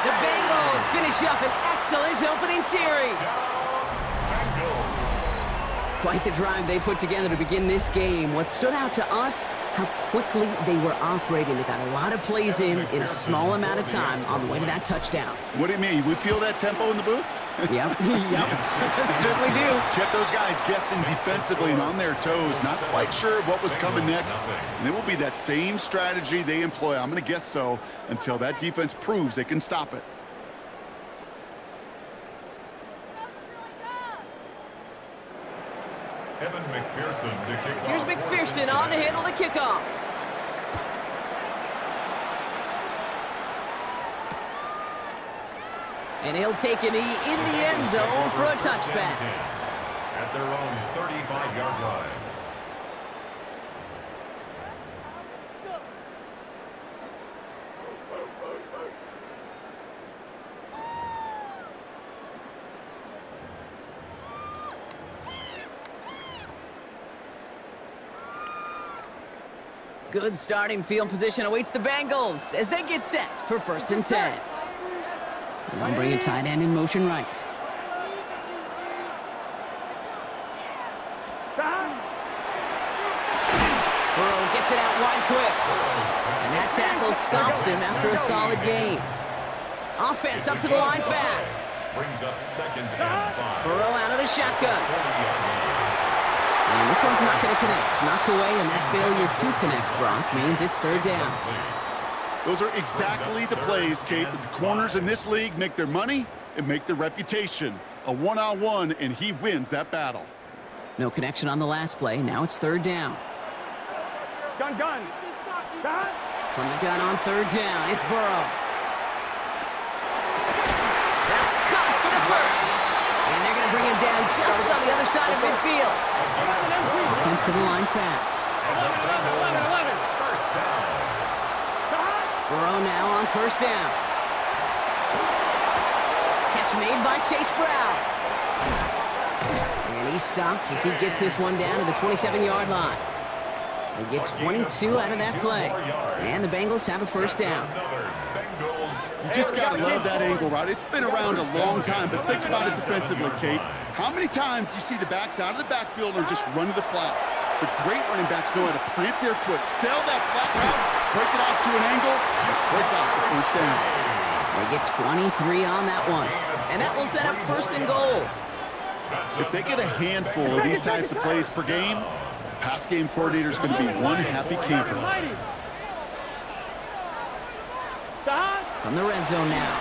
The Bengals finish up an excellent opening series. Quite the drive they put together to begin this game. What stood out to us, how quickly they were operating. They got a lot of plays in a small amount of time on the way to that touchdown. What do you mean? We feel that tempo in the booth? Yep, certainly do. Kept those guys guessing defensively and on their toes, not quite sure what was coming next. And it will be that same strategy they employ, I'm going to guess so, until that defense proves they can stop it. Evan McPherson to kick off. Here's McPherson on to handle the kickoff. And he'll take a knee in the end zone for a touchback. At their own 35-yard line. Good starting field position awaits the Bengals as they get set for first and 10. They'll bring a tight end in motion right. Burrow gets it out wide quick. And that tackle stops him after a solid game. Offense up to the line fast. Brings up second and 5. Burrow out of the shotgun. And this one's not going to connect. Knocked away, and that failure to connect, Brock, means it's third down. Those are exactly the plays, Kate, that the corners in this league make their money and make their reputation. A one-on-one, and he wins that battle. No connection on the last play. Now it's third down. Gun. Dot. From the gun on third down, it's Burrow. That's caught for the first. And they're going to bring him down just on the other side of midfield. Offense to the line fast. 11. First down. Burrow now on first down. Catch made by Chase Brown. And he stops as he gets this one down to the 27-yard line. They get 22 out of that play. And the Bengals have a first down. You just got to love that angle, right? It's been around a long time, but think about it defensively, Kate. How many times do you see the backs out of the backfield and just run to the flat? The great running backs know how to plant their foot, sell that flat route, break it off to an angle, break off the first down. They get 23 on that one. And that will set up first and goal. If they get a handful of these types of plays per game, the pass game coordinator is going to be one happy camper. Dot. From the red zone now.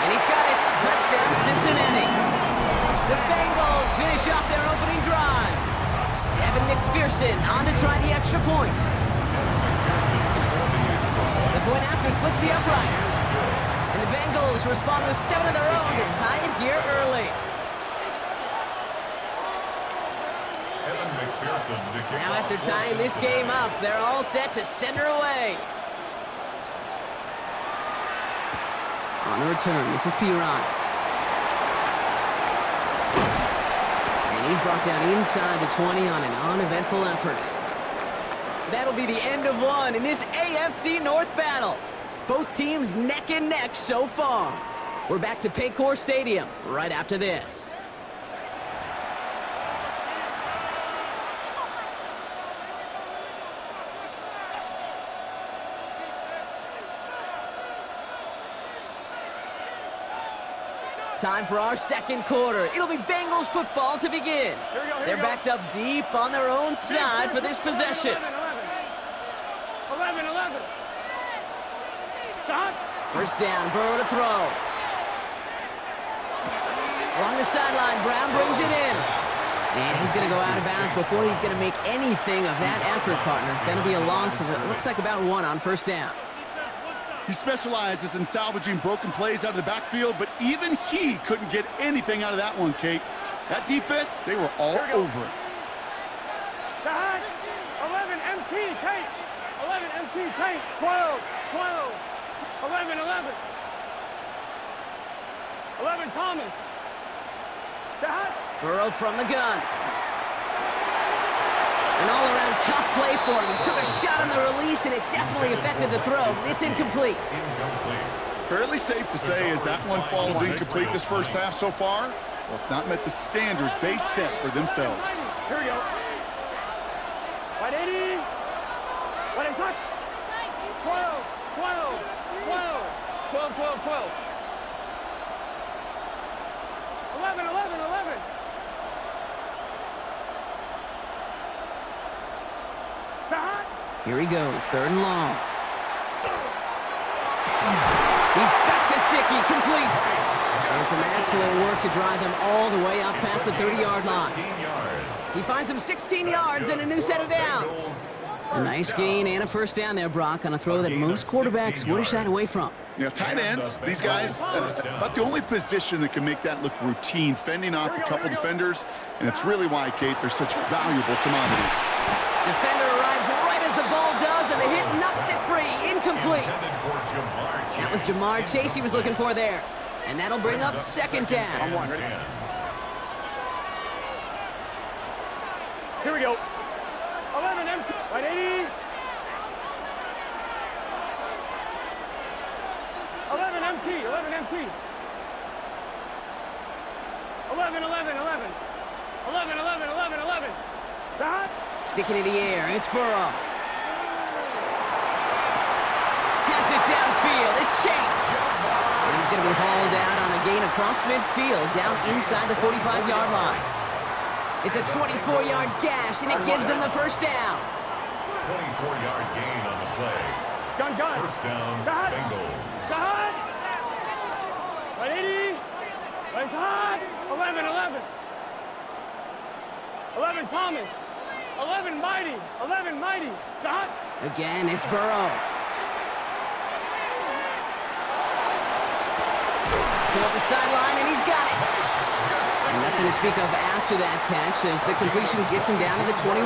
And he's got it. Touchdown, Cincinnati. The Bengals finish off their opening drive. Evan McPherson on to try the extra point. The point after splits the uprights. And the Bengals respond with 7 of their own to tie it here early. Now after tying this game up, they're all set to send her away. On the return, this is Piron. And he's brought down inside the 20 on an uneventful effort. That'll be the end of one in this AFC North battle. Both teams neck and neck so far. We're back to Paycor Stadium right after this. Time for our second quarter. It'll be Bengals football to begin. They're backed up deep on their own side for this possession. 11. Stop. First down, Burrow to throw. Along the sideline, Brown brings it in. And he's going to go out of bounds before he's going to make anything of that effort, partner. Going to be a loss of, it looks like about 1 on first down. He specializes in salvaging broken plays out of the backfield, but even he couldn't get anything out of that one, Kate. That defense, they were all over it. 11 MT, Kate. 11 MT, Kate. 12. 11. 11 Thomas. Burrow from the gun. An all-around tough play for him. He took a shot on the release, and it definitely affected the throw. It's incomplete. Fairly safe to say as that one falls incomplete this first half so far. Well, it's not met the standard they set for themselves. Here we go. 180. 180. 12. 11. Here he goes, 3rd and long. He's got Kasicki, complete. And some excellent work to drive them all the way up past the 30-yard line. He finds him 16 yards and a new set of downs. A nice gain and a first down there, Brock, on a throw that most quarterbacks would have shied away from. You know, tight ends, these guys, about the only position that can make that look routine, fending off a couple defenders, and it's really why, Kate, they're such valuable commodities. Defender arrives right as the ball does, and the hit knocks it free. Incomplete. That was Jamar Chase he was looking for there. And that'll bring up 2nd down. Here we go. 11 MT. 180. 11 MT. 11. 11. Stop. Sticking in the air, it's Burrow. Has it downfield, it's Chase. And he's going to be hauled down on a gain across midfield, down inside the 45-yard line. It's a 24-yard gash, and it gives them the first down. 24-yard gain on the play. Gun. First down, Bengals. 180. 11. 11 Thomas. 11 Mighty. Stop. Again, it's Burrow. Toward the sideline, and he's got it. And nothing to speak of after that catch as the completion gets him down to the 21.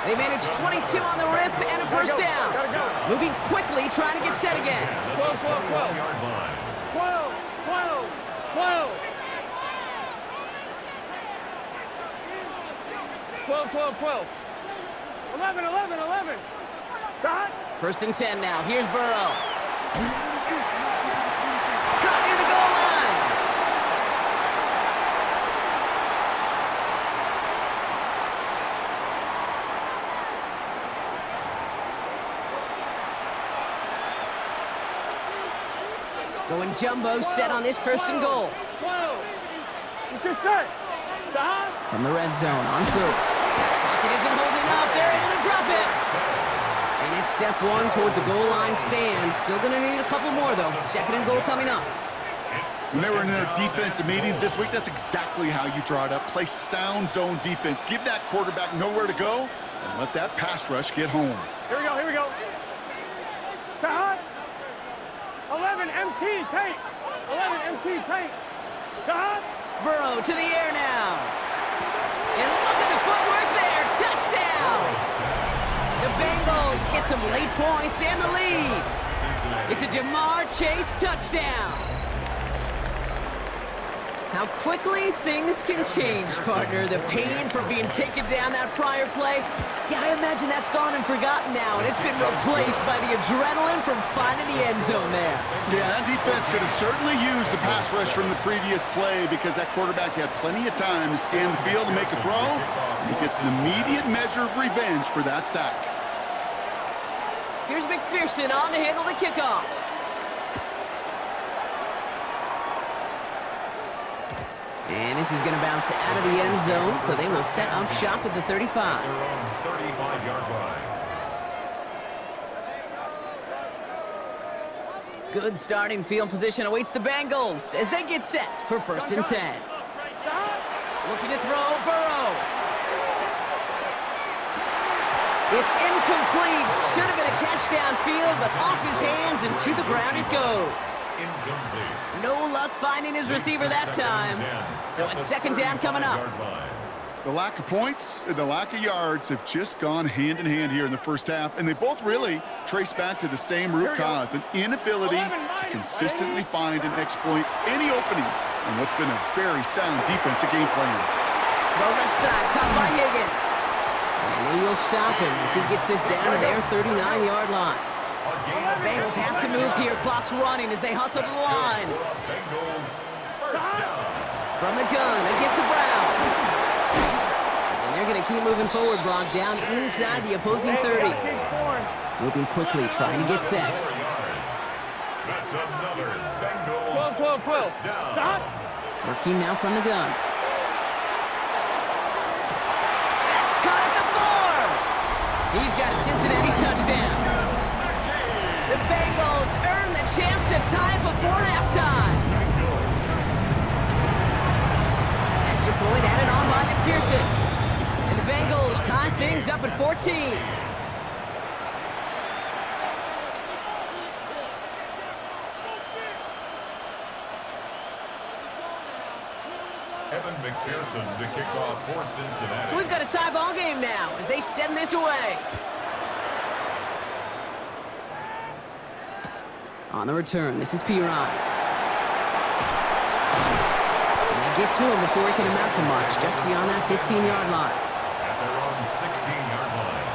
They managed 22 on the rip and a first down. Moving quickly, trying to get set again. 12. 11. Stop. 1st and 10 now. Here's Burrow. Caught near the goal line. Going jumbo set on this 1st and goal. 12. It's set. Stop. From the red zone on 1st. Pocket isn't holding up. They're able to drop it. And it's That's step one towards a goal line stand. Still going to need a couple more, though. Second and goal coming up. When they were in their defensive meetings this week, that's exactly how you draw it up. Play sound zone defense. Give that quarterback nowhere to go, and let that pass rush get home. Here we go, here we go. Cut. 11 MT, take. 11 MT, take. Cut. Burrow to the air now. And look at the footwork there. Touchdown. The Bengals get some late points and the lead. It's a Jamar Chase touchdown. How quickly things can change, partner. The pain for being taken down that prior play, yeah, I imagine that's gone and forgotten now, and it's been replaced by the adrenaline from finding the end zone there. Yeah, that defense could have certainly used the pass rush from the previous play because that quarterback had plenty of time to scan the field and make a throw. And he gets an immediate measure of revenge for that sack. Here's McPherson on to handle the kickoff. And this is going to bounce out of the end zone, so they will set up shop at the 35. Their own 35-yard line. Good starting field position awaits the Bengals as they get set for 1st and 10. Looking to throw, Burrow. It's incomplete. Should have been a catch downfield, but off his hands and to the ground it goes. Incomplete. No luck finding his receiver that time. So it's 2nd down coming up. The lack of points and the lack of yards have just gone hand in hand here in the first half, and they both really trace back to the same root cause, an inability to consistently find and exploit any opening in what's been a very sound defensive game plan. Throw left side, caught by Higgins. And they will stop him as he gets this down to their 39-yard line. The Bengals have to move here. Clock's running as they hustle to the line. Bengals first down. From the gun, they give to Brown. And they're going to keep moving forward, Brock, down inside the opposing 30. Moving quickly, trying to get set. That's another Bengals 12, 12, 12. first down. Stop. Working now from the gun. That's caught at the 4. He's got a Cincinnati touchdown. The Bengals earn the chance to tie before halftime. Extra point added on by McPherson. And the Bengals tie things up at 14. Evan McPherson to kick off for Cincinnati. So we've got a tie ball game now as they send this away. On the return, this is Piron. They get to him before he can amount to much, just beyond that 15-yard line. At their own 16-yard line.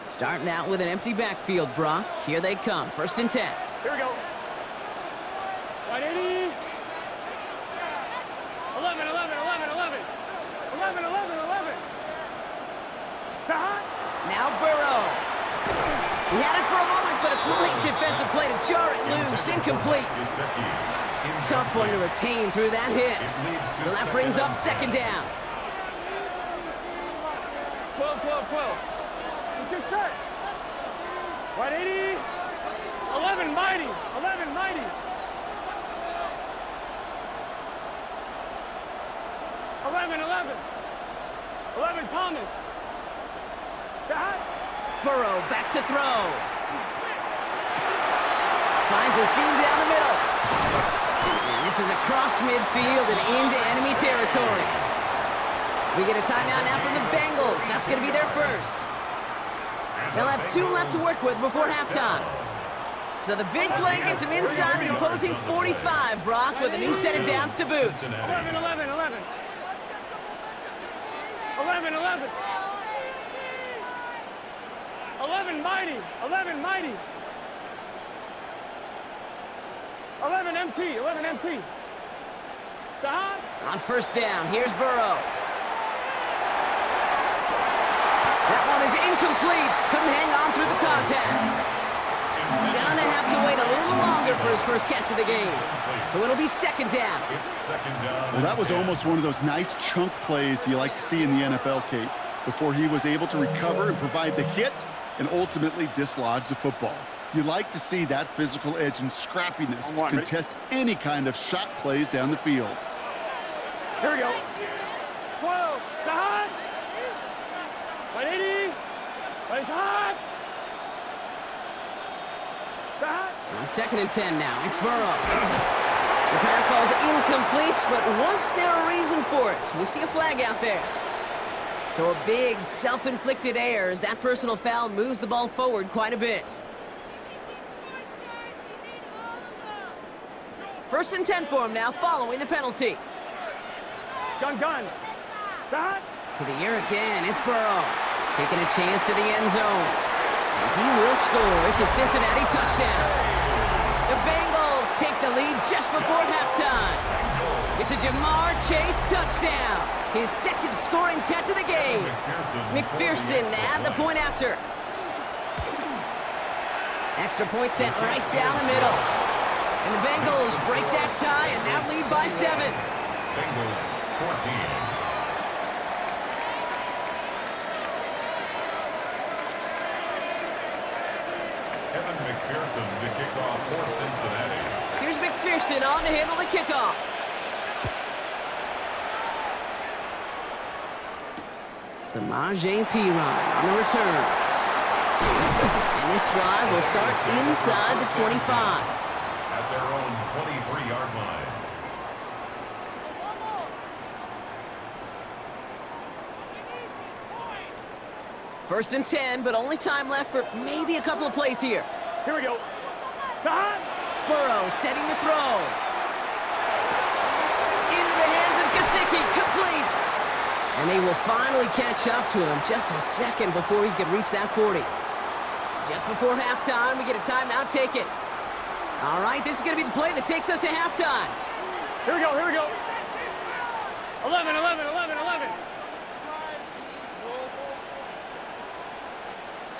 Starting out with an empty backfield, Brock. Here they come, 1st and 10. Here we go. 180. 11, 11, 11, 11. 11, 11, 11. Cut. Now Burrow. He had it for a moment, but a great defensive play to jar it loose. Incomplete. Tough one to retain through that hit. So that brings up 2nd down. 12, 12, 12. Let's get set. 180. 11, mighty. 11, mighty. 11, 11. 11, Thomas. Cut. Burrow back to throw. Finds a seam down the middle. And this is across midfield and into enemy territory. We get a timeout now from the Bengals. That's going to be their first. They'll have 2 left to work with before halftime. So the big play gets him inside the opposing 45, Brock, with a new set of downs to boot. 11, 11, 11. 11, 11. 11, mighty. 11, mighty. 11, MT. 11, MT. Stop. On 1st down, here's Burrow. That one is incomplete. Couldn't hang on through the contact. Gonna have to wait a little longer for his first catch of the game. So it'll be second down. It's second down. Well, that was almost one of those nice chunk plays you like to see in the NFL, Kate, before he was able to recover and provide the hit and ultimately dislodge the football. You like to see that physical edge and scrappiness to contest any kind of shot plays down the field. Here we go. 12. The hot. 180. Place hot. The hot. On second and 10 now, it's Burrow. The pass ball's incomplete, but was there a reason for it? We see a flag out there. So a big self-inflicted error as that personal foul moves the ball forward quite a bit. First and 10 for him now, following the penalty. Gun. The hot. To the air again, it's Burrow. Taking a chance to the end zone. And he will score. It's a Cincinnati touchdown. The Bengals take the lead just before halftime. It's a Jamar Chase touchdown. His second scoring catch of the game. McPherson add the point after. Extra point sent right down the middle. And the Bengals break that tie and now lead by 7. Bengals 14. Evan McPherson to kick off for Cincinnati. Here's McPherson on to handle the kickoff. Samaje Perine on the return. And this drive will start inside the 25. At their own 23-yard line. First and 10, but only time left for maybe a couple of plays here. Here we go. The hot. Burrow setting the throw. Into the hands of Gesicki, complete. And they will finally catch up to him just a second before he could reach that 40. Just before halftime, we get a timeout taken. All right, this is going to be the play that takes us to halftime. Here we go. 11.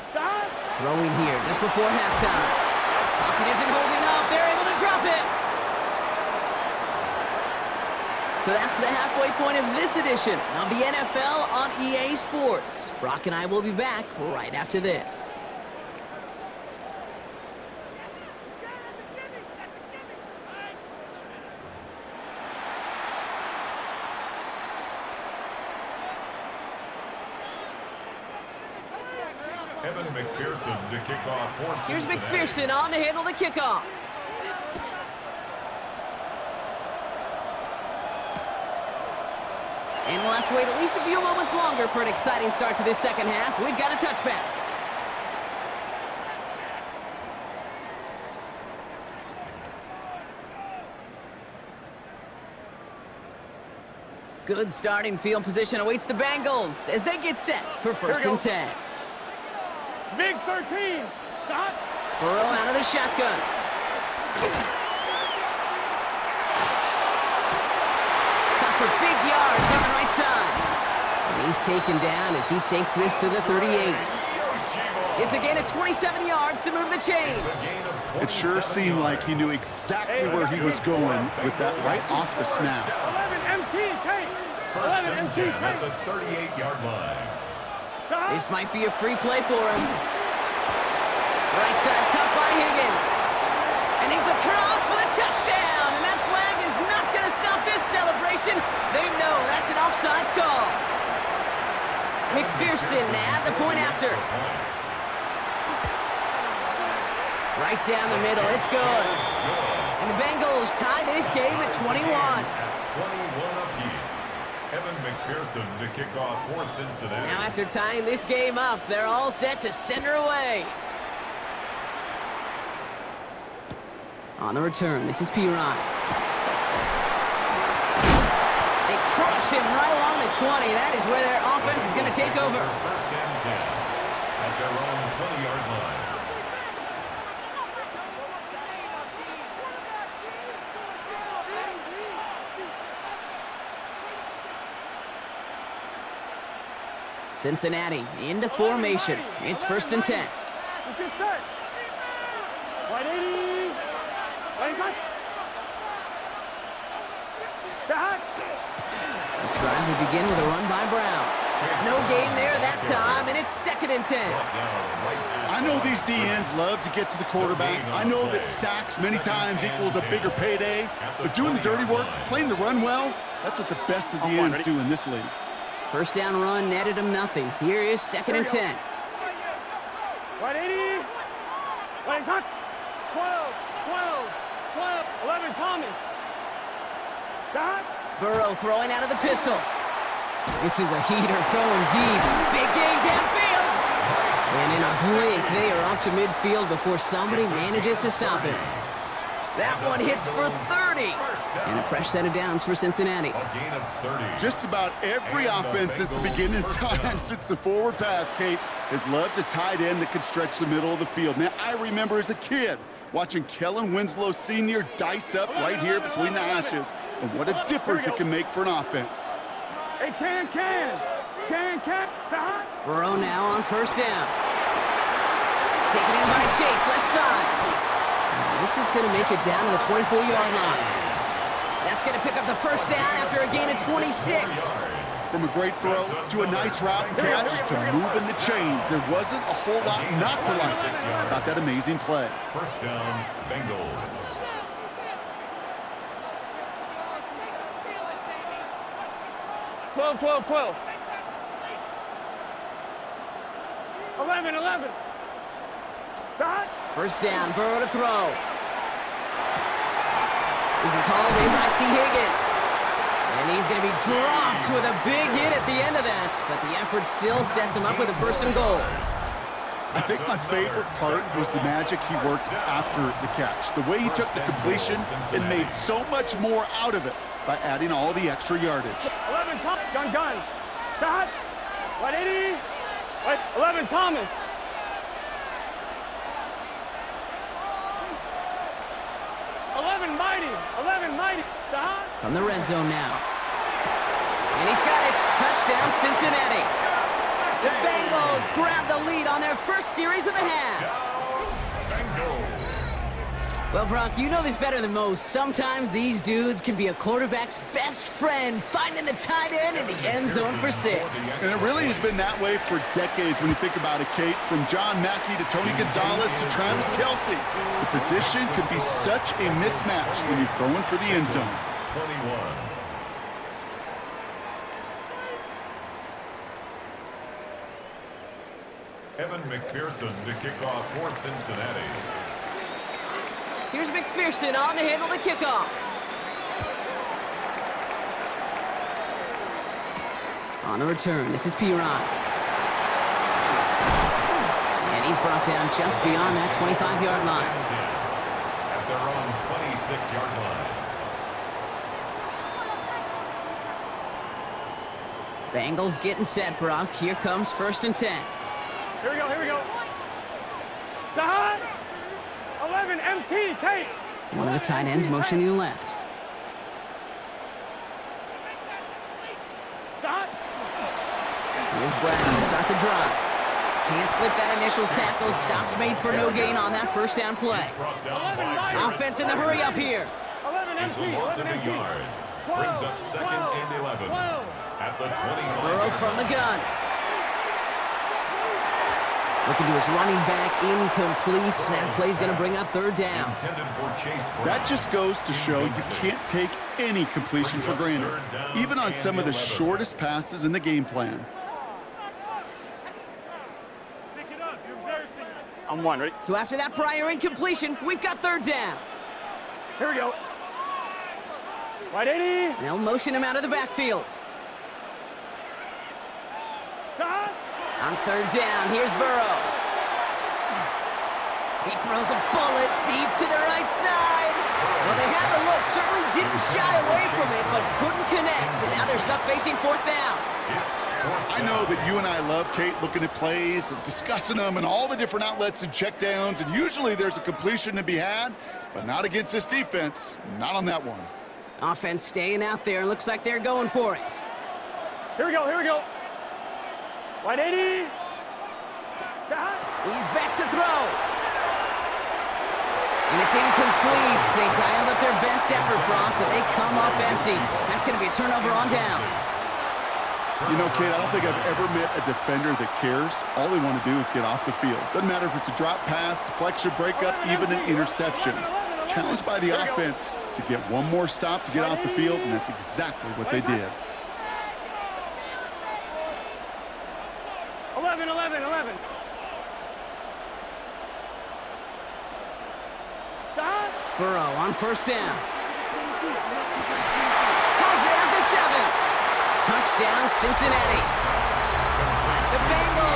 Stop. Throwing here just before halftime. Pocket isn't holding up. They're able to drop it. So that's the halfway point of this edition of the NFL on EA Sports. Brock and I will be back right after this. Evan McPherson to kick off for Cincinnati. Here's McPherson on to handle the kickoff. And we'll have to wait at least a few moments longer for an exciting start to this second half. We've got a touchback. Good starting field position awaits the Bengals as they get set for first and 10. Big 13. Stop. Burrow out of the shotgun. Cut for big yards on the right side. And he's taken down as he takes this to the 38. It's a gain of 27 yards to move the chains. It sure seemed like he knew exactly where he was going with that right off the snap. 11 MT, Kate. First and 10 at the 38-yard line. This might be a free play for him. Right side cut by Higgins. And he's across for the touchdown. And that flag is not going to stop this celebration. They know that's an offsides call. McPherson at the point after. Right down the middle. It's good. And the Bengals tie this game at 21. 21 apiece. Evan McPherson to kick off for Cincinnati. Now after tying this game up, they're all set to send her away. On the return, this is Perine. They crush him right along the 20. That is where their offense is going to take over. First and 10 at their own 20-yard line. Cincinnati into formation. It's first and 10. Let's get set. Wide 80. Wide shot. Back. This drive will begin with a run by Brown. No gain there that time, and it's 2nd and 10. I know these DNs love to get to the quarterback. I know that sacks many times equals a bigger payday, but doing the dirty work, playing the run well, that's what the best of the ends do in this league. First down run netted him nothing. Here is 2nd and 10. Wide 80. Wide shot. 12, 12, 12, 11, Thomas. Back. Burrow throwing out of the pistol. This is a heater going deep. Big gain downfield. And in a blink, they are up to midfield before somebody manages to stop it. That one hits for 30. And a fresh set of downs for Cincinnati. Just about every offense since the beginning of time, since the forward pass, Kate, has loved a tight end that can stretch the middle of the field. Now, I remember as a kid watching Kellen Winslow Sr. dice up right here between the hashes. And what a difference it can make for an offense. Hey, can. Burrow now on first down. Taken in by Chase, left side. This is going to make it down to the 24-yard line. That's going to pick up the first down after a gain of 26. From a great throw to a nice route and catch to moving the chains. There wasn't a whole lot not to like about that amazing play. First down, Bengals. Twelve. 11. Back. First down, Burrow to throw. This is hauled in by T. Higgins. And he's going to be dropped with a big hit at the end of that. But the effort still sets him up with a 1st and goal. I think my favorite part was the magic he worked after the catch. The way he took the completion and made so much more out of it by adding all the extra yardage. 11, gun. Back. Wide 80. Wide 11, Thomas. Mighty. From the red zone now. And he's got it. Touchdown, Cincinnati. The Bengals grab the lead on their first series of the half. Well, Brock, you know this better than most. Sometimes these dudes can be a quarterback's best friend, finding the tight end in the end zone for 6. And it really has been that way for decades when you think about it, Kate. From John Mackey to Tony Gonzalez to Travis Kelce. The position could be such a mismatch when you're throwing for the end zone. 21. Evan McPherson to kick off for Cincinnati. Here's McPherson on to handle the kickoff. On the return, this is Piron. And he's brought down just beyond that 25-yard line. At their own 26-yard line. Bengals getting set, Brock. Here comes 1st and 10. Here we go. Side. 11, MT, Tate. One of the tight ends motioning to left. Here's Brown, start the drive. Can't slip that initial tackle. Stops made for no gain on that first down play. Offense in the hurry up here. 11 MT, 11 MT. Brings up 2nd and 11 at the 25. Burrow from the gun. Looking to his running back, incomplete. That play's going to bring up 3rd down. That just goes to show you can't take any completion for granted, even on some of the shortest passes in the game plan. I'm one, ready? So after that prior incompletion, we've got 3rd down. Here we go. Wide 80. They'll motion him out of the backfield. Side. On 3rd down, here's Burrow. He throws a bullet deep to the right side. Well, they had the look, certainly didn't shy away from it, but couldn't connect. And now they're stuck facing 4th down. I know that you and I love, Kate, looking at plays and discussing them and all the different outlets and checkdowns, and usually there's a completion to be had, but not against this defense. Not on that one. Offense staying out there. Looks like they're going for it. Here we go. Wide 80. He's back to throw. And it's incomplete. They dialed up their best effort, Brock, but they come up empty. That's going to be a turnover on downs. You know, Kate, I don't think I've ever met a defender that cares. All they want to do is get off the field. Doesn't matter if it's a drop pass, deflection, breakup, even an interception. Challenged by the offense to get one more stop to get off the field, and that's exactly what they did. 11. Stop. Burrow on first down. How's it at the 7? Touchdown, Cincinnati. The Bengals